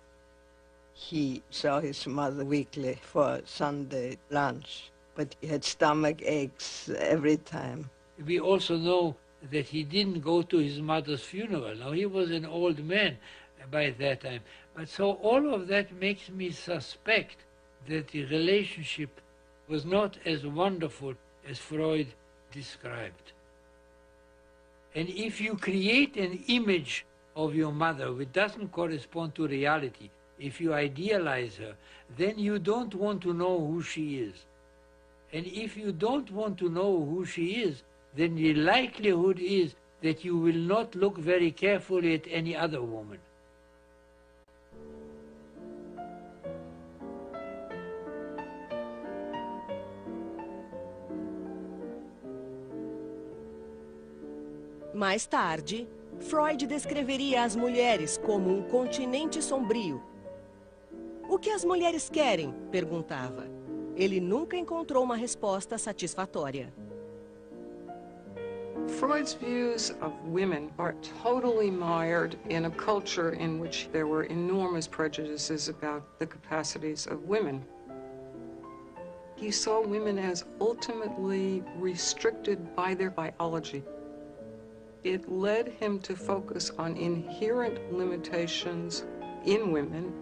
He saw his mother weekly for Sunday lunch, but he had stomach aches every time. We also know that he didn't go to his mother's funeral. Now, he was an old man by that time. But so all of that makes me suspect that the relationship was not as wonderful as Freud described. And if you create an image of your mother which doesn't correspond to reality, if you idealize her, then you don't want to know who she is. And if you don't want to know who she is, then the likelihood is that you will not look very carefully at any other woman. Mais tarde, Freud descreveria as mulheres como um continente sombrio. O que as mulheres querem? Perguntava. Ele nunca encontrou uma resposta satisfatória. Freud's views of women are totally mired in a culture in which there were enormous prejudices about the capacities of women. He saw women as ultimately restricted by their biology. It led him to focus on inherent limitations in women.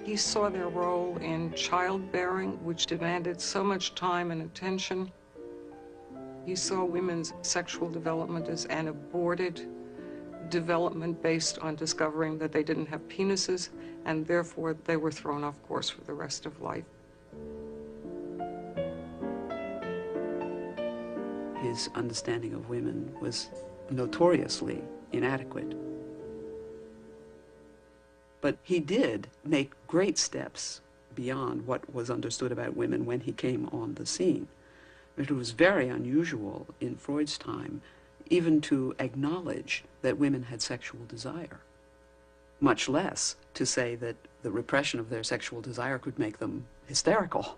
He saw their role in childbearing, which demanded so much time and attention. He saw women's sexual development as an aborted development based on discovering that they didn't have penises, and therefore they were thrown off course for the rest of life. His understanding of women was notoriously inadequate. But he did make great steps beyond what was understood about women when he came on the scene. It was very unusual in Freud's time even to acknowledge that women had sexual desire, much less to say that the repression of their sexual desire could make them hysterical.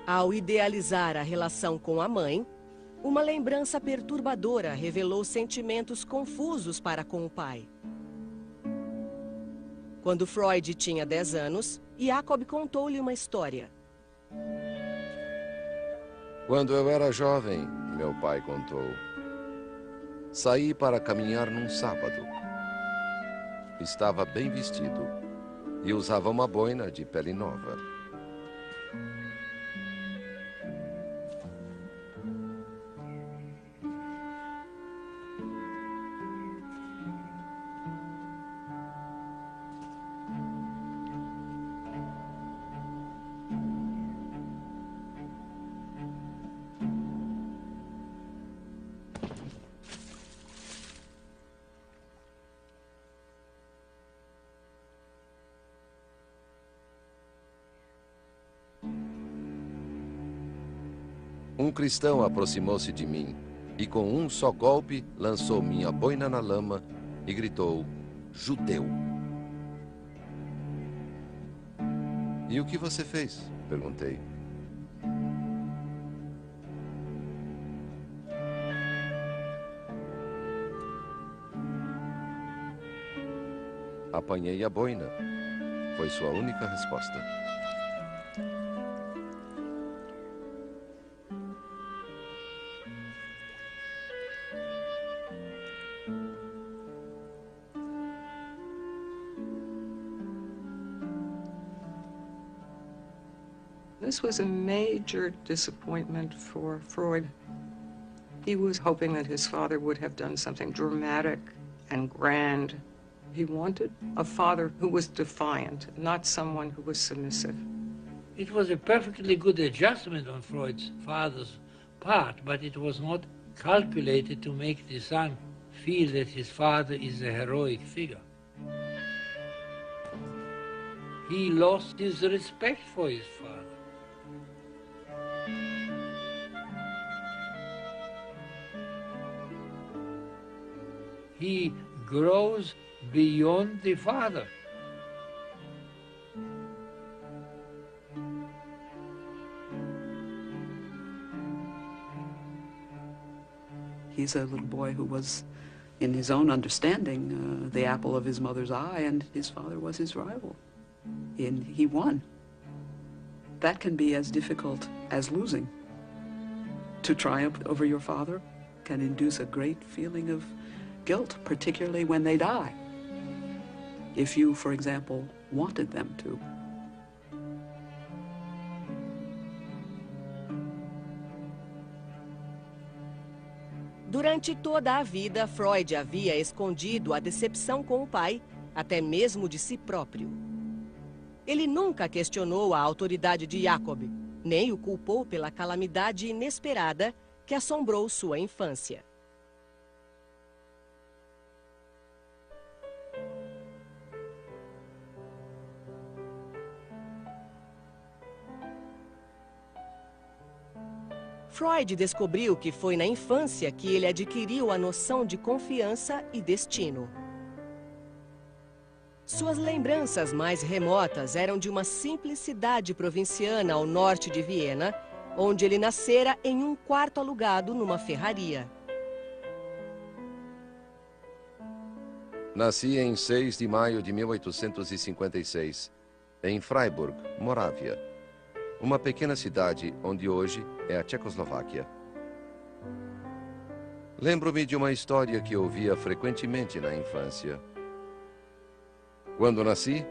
Ao idealizar a relação com a mãe, uma lembrança perturbadora revelou sentimentos confusos para com o pai. Quando Freud tinha 10 anos, Jacob contou-lhe uma história. Quando eu era jovem, meu pai contou, saí para caminhar num sábado. Estava bem vestido e usava uma boina de pele nova. Um cristão aproximou-se de mim e com um só golpe lançou minha boina na lama e gritou, judeu. E o que você fez? Perguntei. Apanhei a boina. Foi sua única resposta. This was a major disappointment for Freud. He was hoping that his father would have done something dramatic and grand. He wanted a father who was defiant, not someone who was submissive. It was a perfectly good adjustment on Freud's father's part, but it was not calculated to make the son feel that his father is a heroic figure. He lost his respect for his father. He grows beyond the father. He's a little boy who was, in his own understanding, the apple of his mother's eye, and his father was his rival. And he won. That can be as difficult as losing. To triumph over your father can induce a great feeling of guilt, particularly when they die. If you, for example, wanted them to. Durante toda a vida, Freud havia escondido a decepção com o pai, até mesmo de si próprio. Ele nunca questionou a autoridade de Jacob, nem o culpou pela calamidade inesperada que assombrou sua infância. Freud descobriu que foi na infância que ele adquiriu a noção de confiança e destino. Suas lembranças mais remotas eram de uma simples cidade provinciana ao norte de Viena, onde ele nascera em um quarto alugado numa ferraria. Nasci em 6 de maio de 1856, em Freiburg, Morávia, uma pequena cidade onde hoje é a Tchecoslováquia. Lembro-me de uma história que ouvia frequentemente na infância. Quando nasci,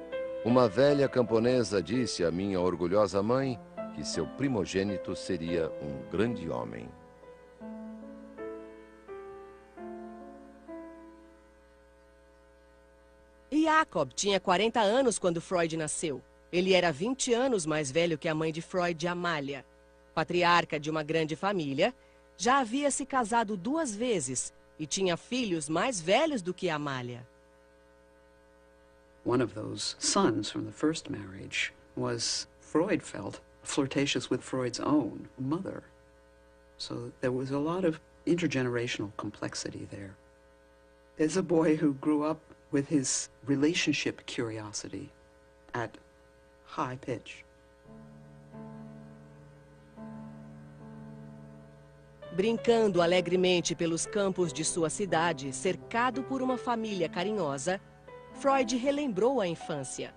uma velha camponesa disse à minha orgulhosa mãe que seu primogênito seria um grande homem. Jacob tinha 40 anos quando Freud nasceu. Ele era 20 anos mais velho que a mãe de Freud, Amália. Patriarca de uma grande família, já havia se casado 2 vezes e tinha filhos mais velhos do que Amália. One of those sons from the first marriage was, Freud felt, flirtatious with Freud's own mother. So there was a lot of intergenerational complexity there. There's a boy who grew up with his relationship curiosity at high pitch. Brincando alegremente pelos campos de sua cidade, cercado por uma família carinhosa, Freud relembrou a infância.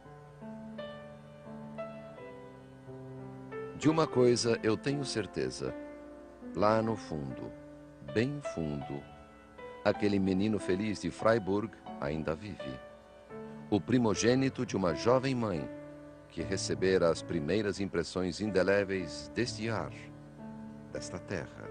De uma coisa eu tenho certeza. Lá no fundo, bem fundo, aquele menino feliz de Freiburg ainda vive. O primogênito de uma jovem mãe que recebera as primeiras impressões indeléveis deste ar, desta terra.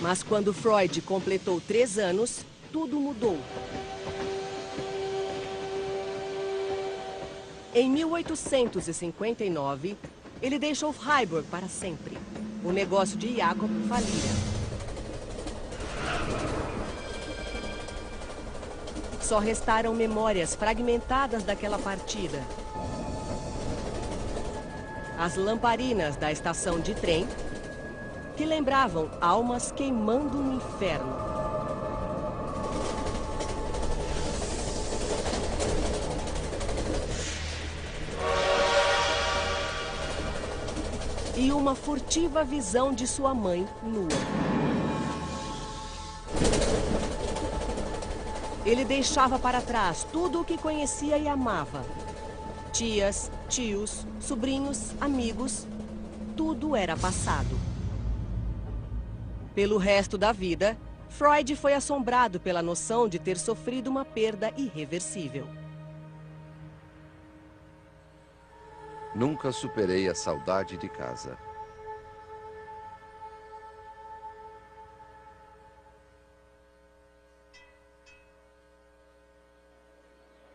Mas quando Freud completou 3 anos, tudo mudou. Em 1859, ele deixou Freiburg para sempre. O negócio de Jacob falira. Só restaram memórias fragmentadas daquela partida. As lamparinas da estação de trem, que lembravam almas queimando no inferno. E uma furtiva visão de sua mãe nua. Ele deixava para trás tudo o que conhecia e amava. Tias, tios, sobrinhos, amigos, tudo era passado. Pelo resto da vida, Freud foi assombrado pela noção de ter sofrido uma perda irreversível. Nunca superei a saudade de casa.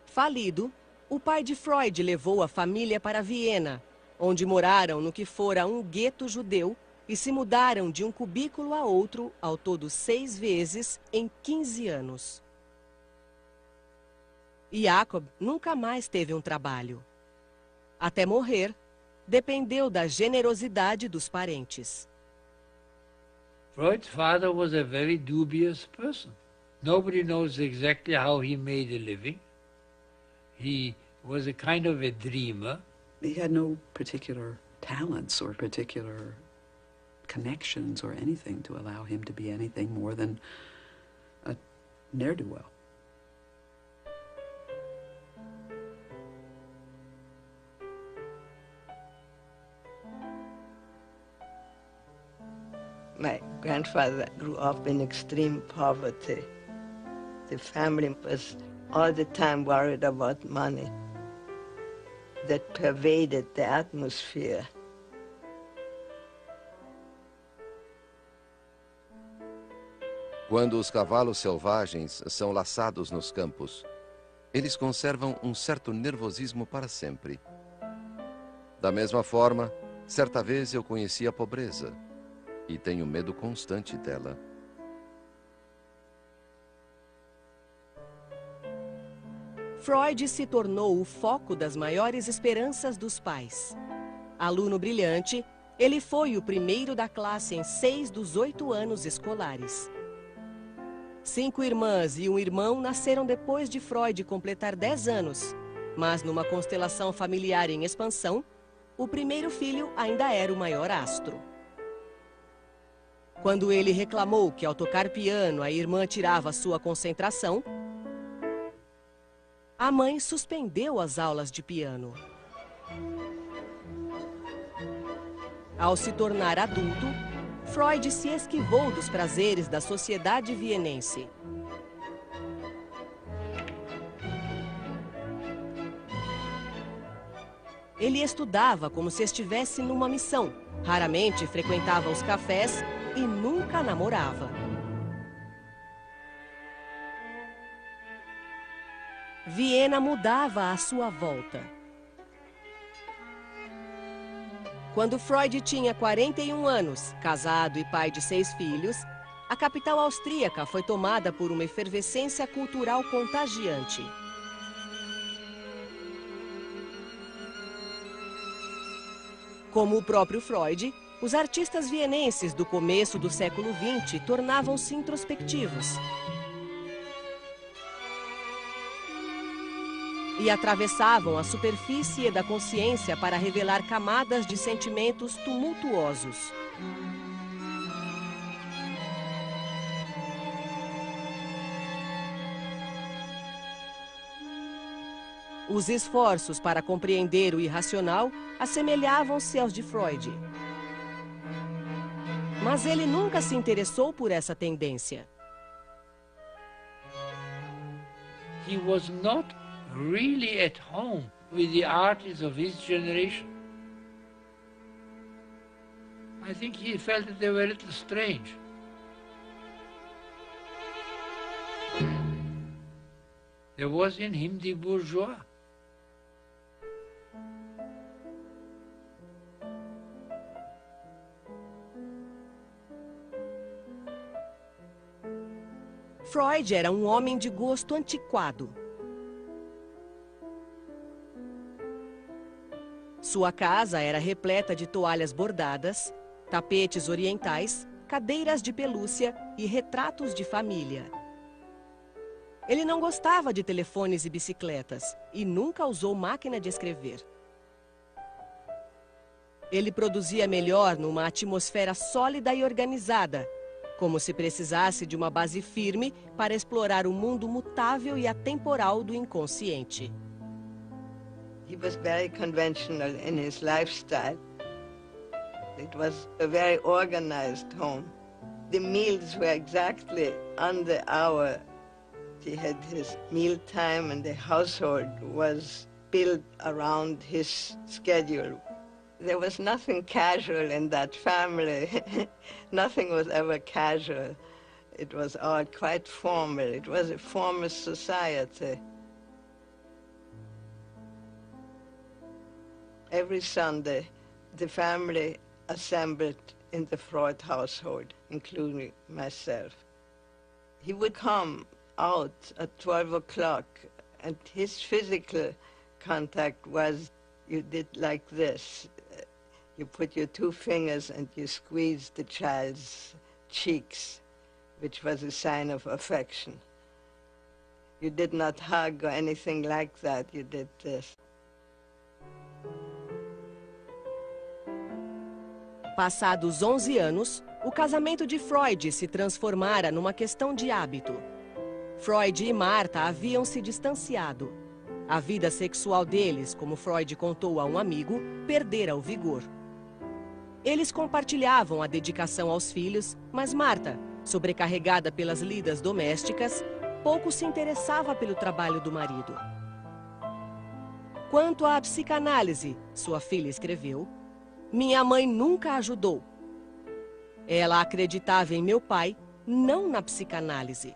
Falido, o pai de Freud levou a família para Viena, onde moraram no que fora um gueto judeu e se mudaram de um cubículo a outro, ao todo 6 vezes, em 15 anos. Jacob nunca mais teve um trabalho. Até morrer, dependeu da generosidade dos parentes. Freud's father was a very dubious person. Nobody knows exactly how he made a living. He was a kind of a dreamer. He had no particular talents or particular connections or anything to allow him to be anything more than a ne'er-do-well. My grandfather grew up in extreme poverty. The family was all the time worried about money. That pervaded the atmosphere. Quando os cavalos selvagens são laçados nos campos, eles conservam um certo nervosismo para sempre. Da mesma forma, certa vez eu conheci a pobreza e tenho medo constante dela. Freud se tornou o foco das maiores esperanças dos pais. Aluno brilhante, ele foi o primeiro da classe em 6 dos 8 anos escolares. 5 irmãs e um irmão nasceram depois de Freud completar 10 anos, mas numa constelação familiar em expansão, o primeiro filho ainda era o maior astro. Quando ele reclamou que ao tocar piano a irmã tirava sua concentração, a mãe suspendeu as aulas de piano. Ao se tornar adulto, Freud se esquivou dos prazeres da sociedade vienense. Ele estudava como se estivesse numa missão, raramente frequentava os cafés e nunca namorava. Viena mudava à sua volta. Quando Freud tinha 41 anos, casado e pai de 6 filhos, a capital austríaca foi tomada por uma efervescência cultural contagiante. Como o próprio Freud, os artistas vienenses do começo do século XX tornavam-se introspectivos e atravessavam a superfície da consciência para revelar camadas de sentimentos tumultuosos. Os esforços para compreender o irracional assemelhavam-se aos de Freud. Mas ele nunca se interessou por essa tendência. He was not really at home with the artists of his generation. I think he felt that they were a little strange. There was in him the bourgeois. Freud era um homem de gosto antiquado. Sua casa era repleta de toalhas bordadas, tapetes orientais, cadeiras de pelúcia e retratos de família. Ele não gostava de telefones e bicicletas e nunca usou máquina de escrever. Ele produzia melhor numa atmosfera sólida e organizada, como se precisasse de uma base firme para explorar o mundo mutável e atemporal do inconsciente. He was very conventional in his lifestyle. It was a very organized home. The meals were exactly on the hour. He had his meal time, and the household was built around his schedule. There was nothing casual in that family. Nothing was ever casual. It was all quite formal. It was a formal society. Every Sunday, the family assembled in the Freud household, including myself. He would come out at 12 o'clock, and his physical contact was, you did like this. You put your two fingers and you squeezed the child's cheeks, which was a sign of affection. You did not hug or anything like that. You did this. Passados 11 anos, o casamento de Freud se transformara numa questão de hábito. Freud e Martha haviam se distanciado. A vida sexual deles, como Freud contou a um amigo, perdera o vigor. Eles compartilhavam a dedicação aos filhos, mas Martha, sobrecarregada pelas lidas domésticas, pouco se interessava pelo trabalho do marido. Quanto à psicanálise, sua filha escreveu, minha mãe nunca ajudou. Ela acreditava em meu pai, não na psicanálise.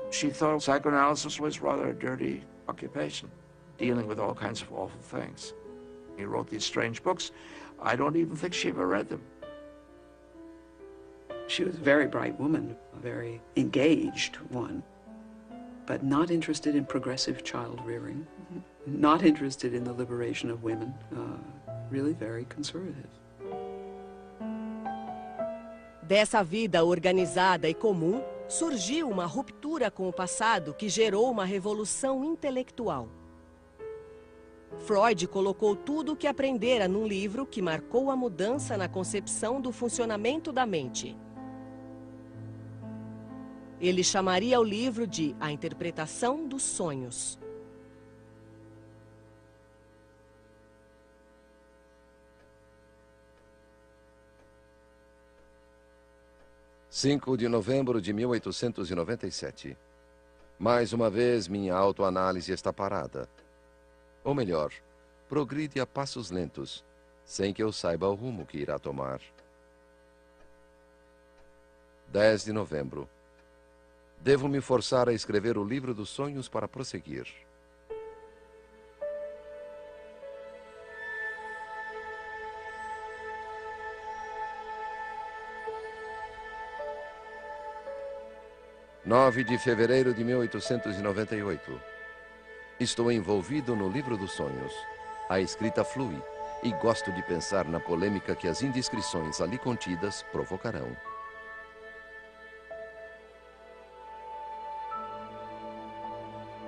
She thought psychoanalysis was rather a dirty occupation, dealing with all kinds of awful things. He wrote these strange books. I don't even think she ever read them. She was a very bright woman, a very engaged one, but not interested in progressive child rearing, not interested in the liberation of women, really very conservative. Dessa vida organizada e comum, surgiu uma ruptura com o passado que gerou uma revolução intelectual. Freud colocou tudo o que aprendera num livro que marcou a mudança na concepção do funcionamento da mente. Ele chamaria o livro de A Interpretação dos Sonhos. (5 de novembro de 1897). Mais uma vez, minha autoanálise está parada. Ou melhor, progride a passos lentos, sem que eu saiba o rumo que irá tomar. 10 de novembro. Devo me forçar a escrever o livro dos sonhos para prosseguir. (9 de fevereiro de 1898). Estou envolvido no livro dos sonhos. A escrita flui e gosto de pensar na polêmica que as indiscrições ali contidas provocarão.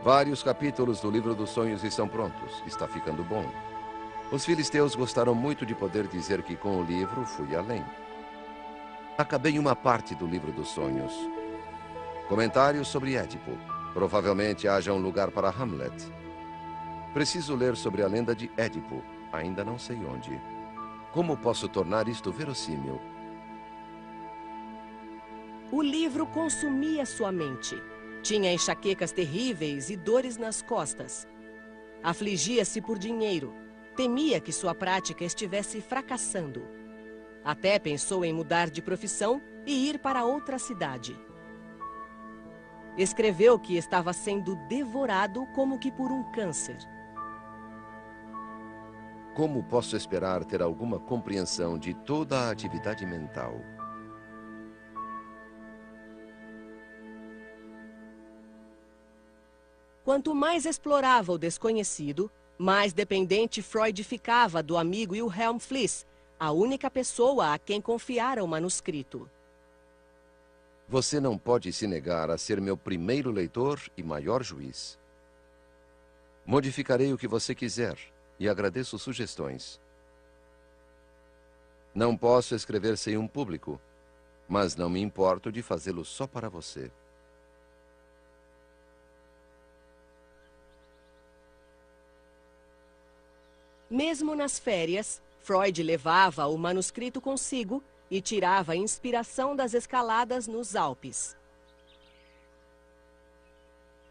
Vários capítulos do livro dos sonhos estão prontos. Está ficando bom. Os filisteus gostaram muito de poder dizer que com o livro fui além. Acabei uma parte do livro dos sonhos. Comentários sobre Édipo. Provavelmente haja um lugar para Hamlet. Preciso ler sobre a lenda de Édipo. Ainda não sei onde. Como posso tornar isto verossímil? O livro consumia sua mente. Tinha enxaquecas terríveis e dores nas costas. Afligia-se por dinheiro. Temia que sua prática estivesse fracassando. Até pensou em mudar de profissão e ir para outra cidade. Escreveu que estava sendo devorado como que por um câncer. Como posso esperar ter alguma compreensão de toda a atividade mental? Quanto mais explorava o desconhecido, mais dependente Freud ficava do amigo Wilhelm Fliess, a única pessoa a quem confiara o manuscrito. Você não pode se negar a ser meu primeiro leitor e maior juiz. Modificarei o que você quiser e agradeço sugestões. Não posso escrever sem um público, mas não me importo de fazê-lo só para você. Mesmo nas férias, Freud levava o manuscrito consigo e tirava inspiração das escaladas nos Alpes.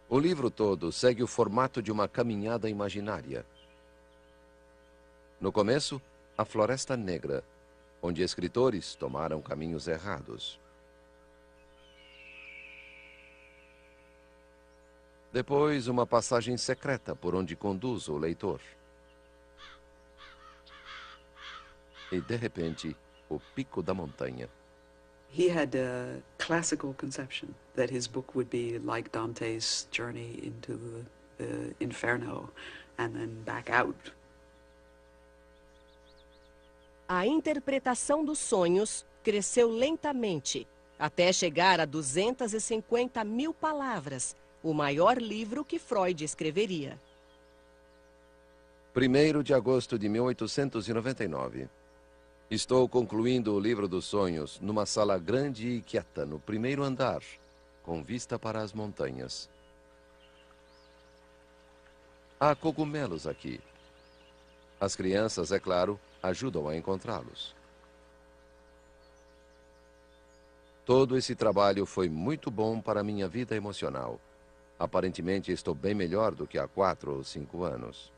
O livro todo segue o formato de uma caminhada imaginária. No começo, a Floresta Negra, onde escritores tomaram caminhos errados. Depois, uma passagem secreta por onde conduz o leitor. E, de repente, o pico da montanha. He had a classical conception that his book would be like Dante's journey into the Inferno and then back out. A interpretação dos sonhos cresceu lentamente, até chegar a 250.000 palavras, o maior livro que Freud escreveria. 1º de agosto de 1899. Estou concluindo o livro dos sonhos numa sala grande e quieta no primeiro andar, com vista para as montanhas. Há cogumelos aqui. As crianças, é claro, ajudam a encontrá-los. Todo esse trabalho foi muito bom para minha vida emocional. Aparentemente estou bem melhor do que há 4 ou 5 anos.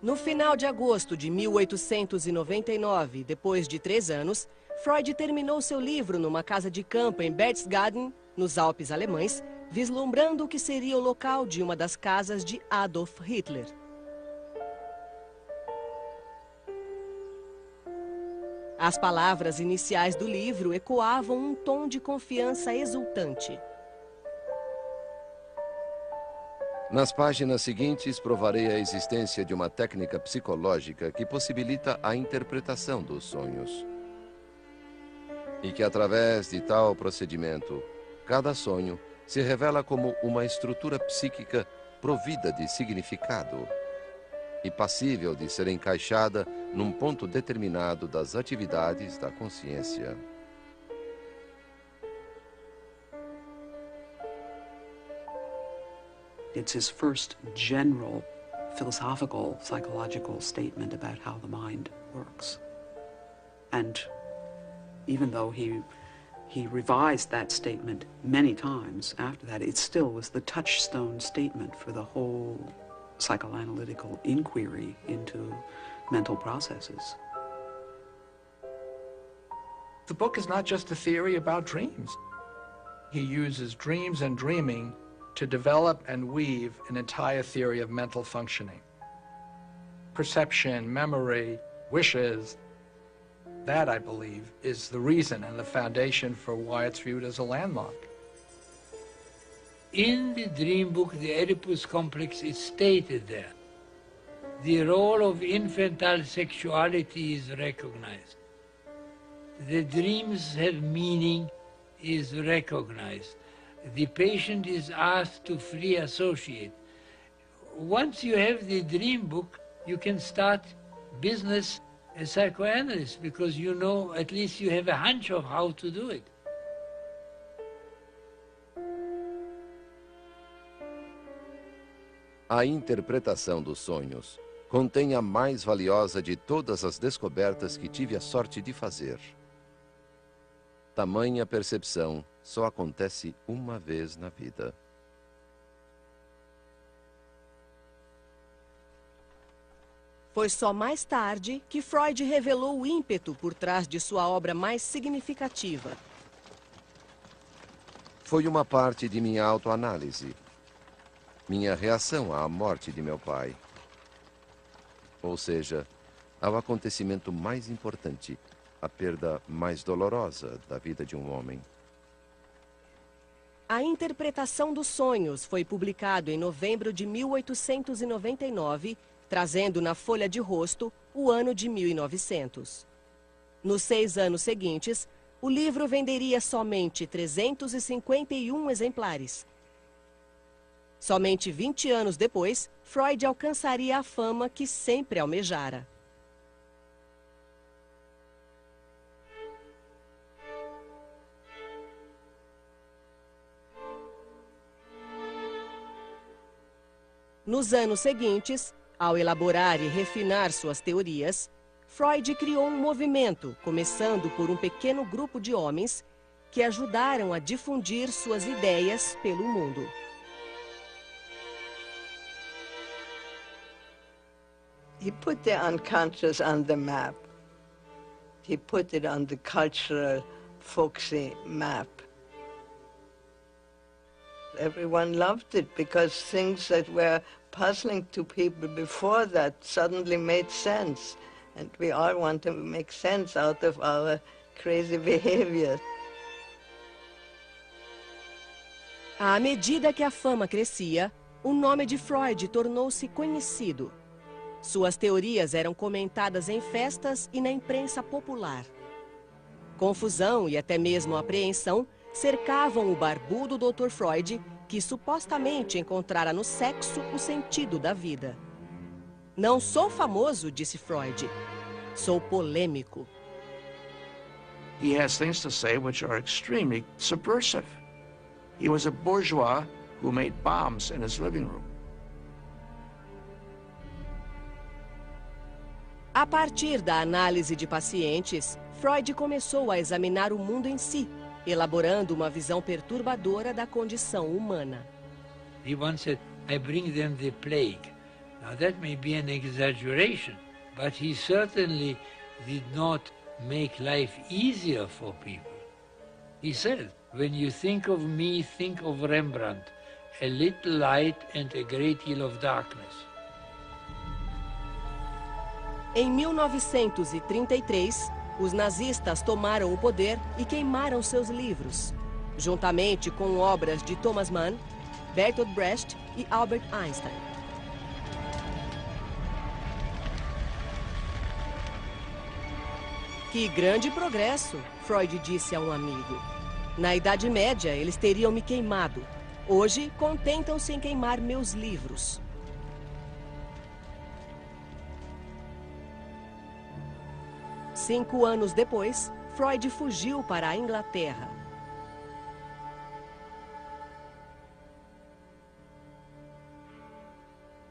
No final de agosto de 1899, depois de 3 anos, Freud terminou seu livro numa casa de campo em Berchtesgaden, nos Alpes alemães, vislumbrando o que seria o local de uma das casas de Adolf Hitler. As palavras iniciais do livro ecoavam um tom de confiança exultante. Nas páginas seguintes, provarei a existência de uma técnica psicológica que possibilita a interpretação dos sonhos. E que, através de tal procedimento, cada sonho se revela como uma estrutura psíquica provida de significado e passível de ser encaixada num ponto determinado das atividades da consciência. It's his first general philosophical, psychological statement about how the mind works. And even though he revised that statement many times after that, it still was the touchstone statement for the whole psychoanalytical inquiry into mental processes. The book is not just a theory about dreams. He uses dreams and dreaming to develop and weave an entire theory of mental functioning. Perception, memory, wishes, that, I believe, is the reason and the foundation for why it's viewed as a landmark. In the dream book, the Oedipus complex is stated there. The role of infantile sexuality is recognized. The dreams have meaning is recognized. The patient is asked to free associate. Once you have the dream book, you can start business as psychoanalyst because you know, at least you have a hunch of how to do it. A interpretação dos sonhos contém a mais valiosa de todas as descobertas que tive a sorte de fazer. Tamanha percepção só acontece uma vez na vida. Foi só mais tarde que Freud revelou o ímpeto por trás de sua obra mais significativa. Foi uma parte de minha autoanálise. Minha reação à morte de meu pai. Ou seja, ao acontecimento mais importante, a perda mais dolorosa da vida de um homem. A Interpretação dos Sonhos foi publicado em novembro de 1899, trazendo na folha de rosto o ano de 1900. Nos 6 anos seguintes, o livro venderia somente 351 exemplares. Somente 20 anos depois, Freud alcançaria a fama que sempre almejara. Nos anos seguintes, ao elaborar e refinar suas teorias, Freud criou um movimento, começando por um pequeno grupo de homens que ajudaram a difundir suas ideias pelo mundo. He put the unconscious on the map. He put it on the cultural, folksy map. Everyone loved it because things that were puzzling to people before that suddenly made sense. And we all want to make sense out of our crazy behavior. À medida que a fama crescia, o nome de Freud tornou-se conhecido. Suas teorias eram comentadas em festas e na imprensa popular. Confusão e até mesmo apreensão cercavam o barbudo Dr. Freud, que supostamente encontrara no sexo o sentido da vida. Não sou famoso, disse Freud. Sou polêmico. He has things to say which are extremely subversive. He was a bourgeois who made bombs in his living room. A partir da análise de pacientes, Freud começou a examinar o mundo em si, elaborando uma visão perturbadora da condição humana. He once said, I bring them the plague. Now that may be an exaggeration, but he certainly did not make life easier for people. He said, when you think of me, think of Rembrandt, a little light and a great deal of darkness. Em 1933, os nazistas tomaram o poder e queimaram seus livros, juntamente com obras de Thomas Mann, Bertolt Brecht e Albert Einstein. Que grande progresso, Freud disse a um amigo. Na Idade Média, eles teriam me queimado. Hoje, contentam-se em queimar meus livros. Cinco anos depois, Freud fugiu para a Inglaterra.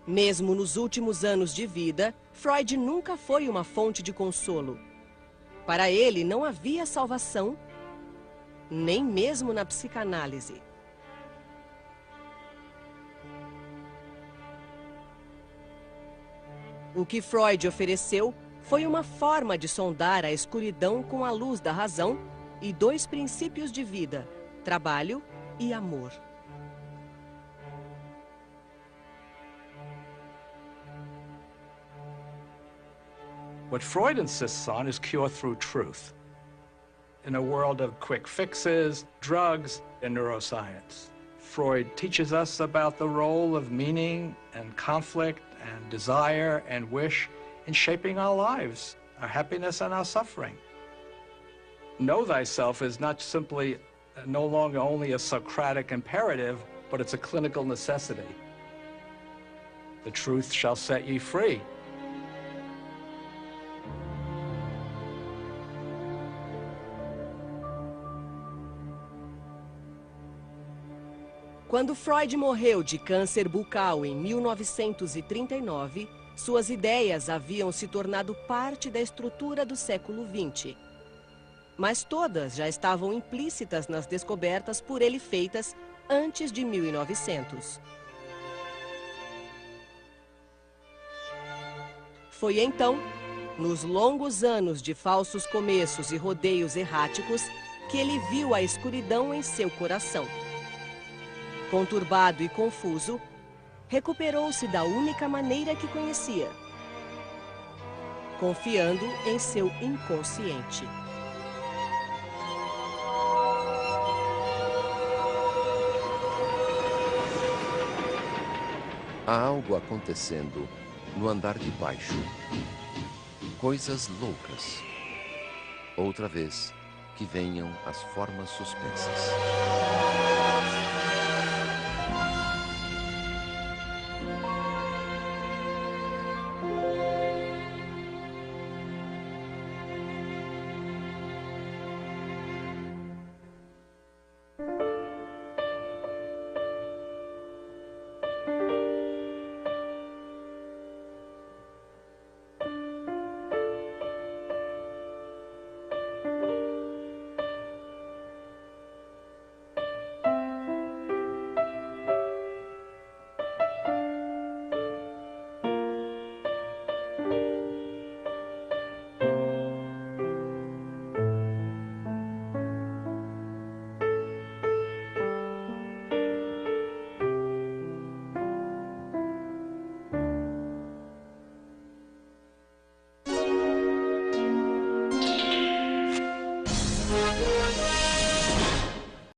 Mesmo nos últimos anos de vida, Freud nunca foi uma fonte de consolo. Para ele, não havia salvação, nem mesmo na psicanálise. O que Freud ofereceu foi uma forma de sondar a escuridão com a luz da razão e dois princípios de vida, trabalho e amor. What Freud insists on is cure through truth. In a world of quick fixes, drugs, and neuroscience, Freud teaches us about the role of meaning and conflict and desire and wish in shaping our lives, our happiness and our suffering. Know thyself is not simply no longer only a Socratic imperative, but it's a clinical necessity. The truth shall set ye free. Quando Freud morreu de câncer bucal em 1939, suas ideias haviam se tornado parte da estrutura do século XX. Mas todas já estavam implícitas nas descobertas por ele feitas antes de 1900. Foi então, nos longos anos de falsos começos e rodeios erráticos, que ele viu a escuridão em seu coração. Conturbado e confuso, recuperou-se da única maneira que conhecia, confiando em seu inconsciente. Há algo acontecendo no andar de baixo. Coisas loucas. Outra vez, que venham as formas suspensas.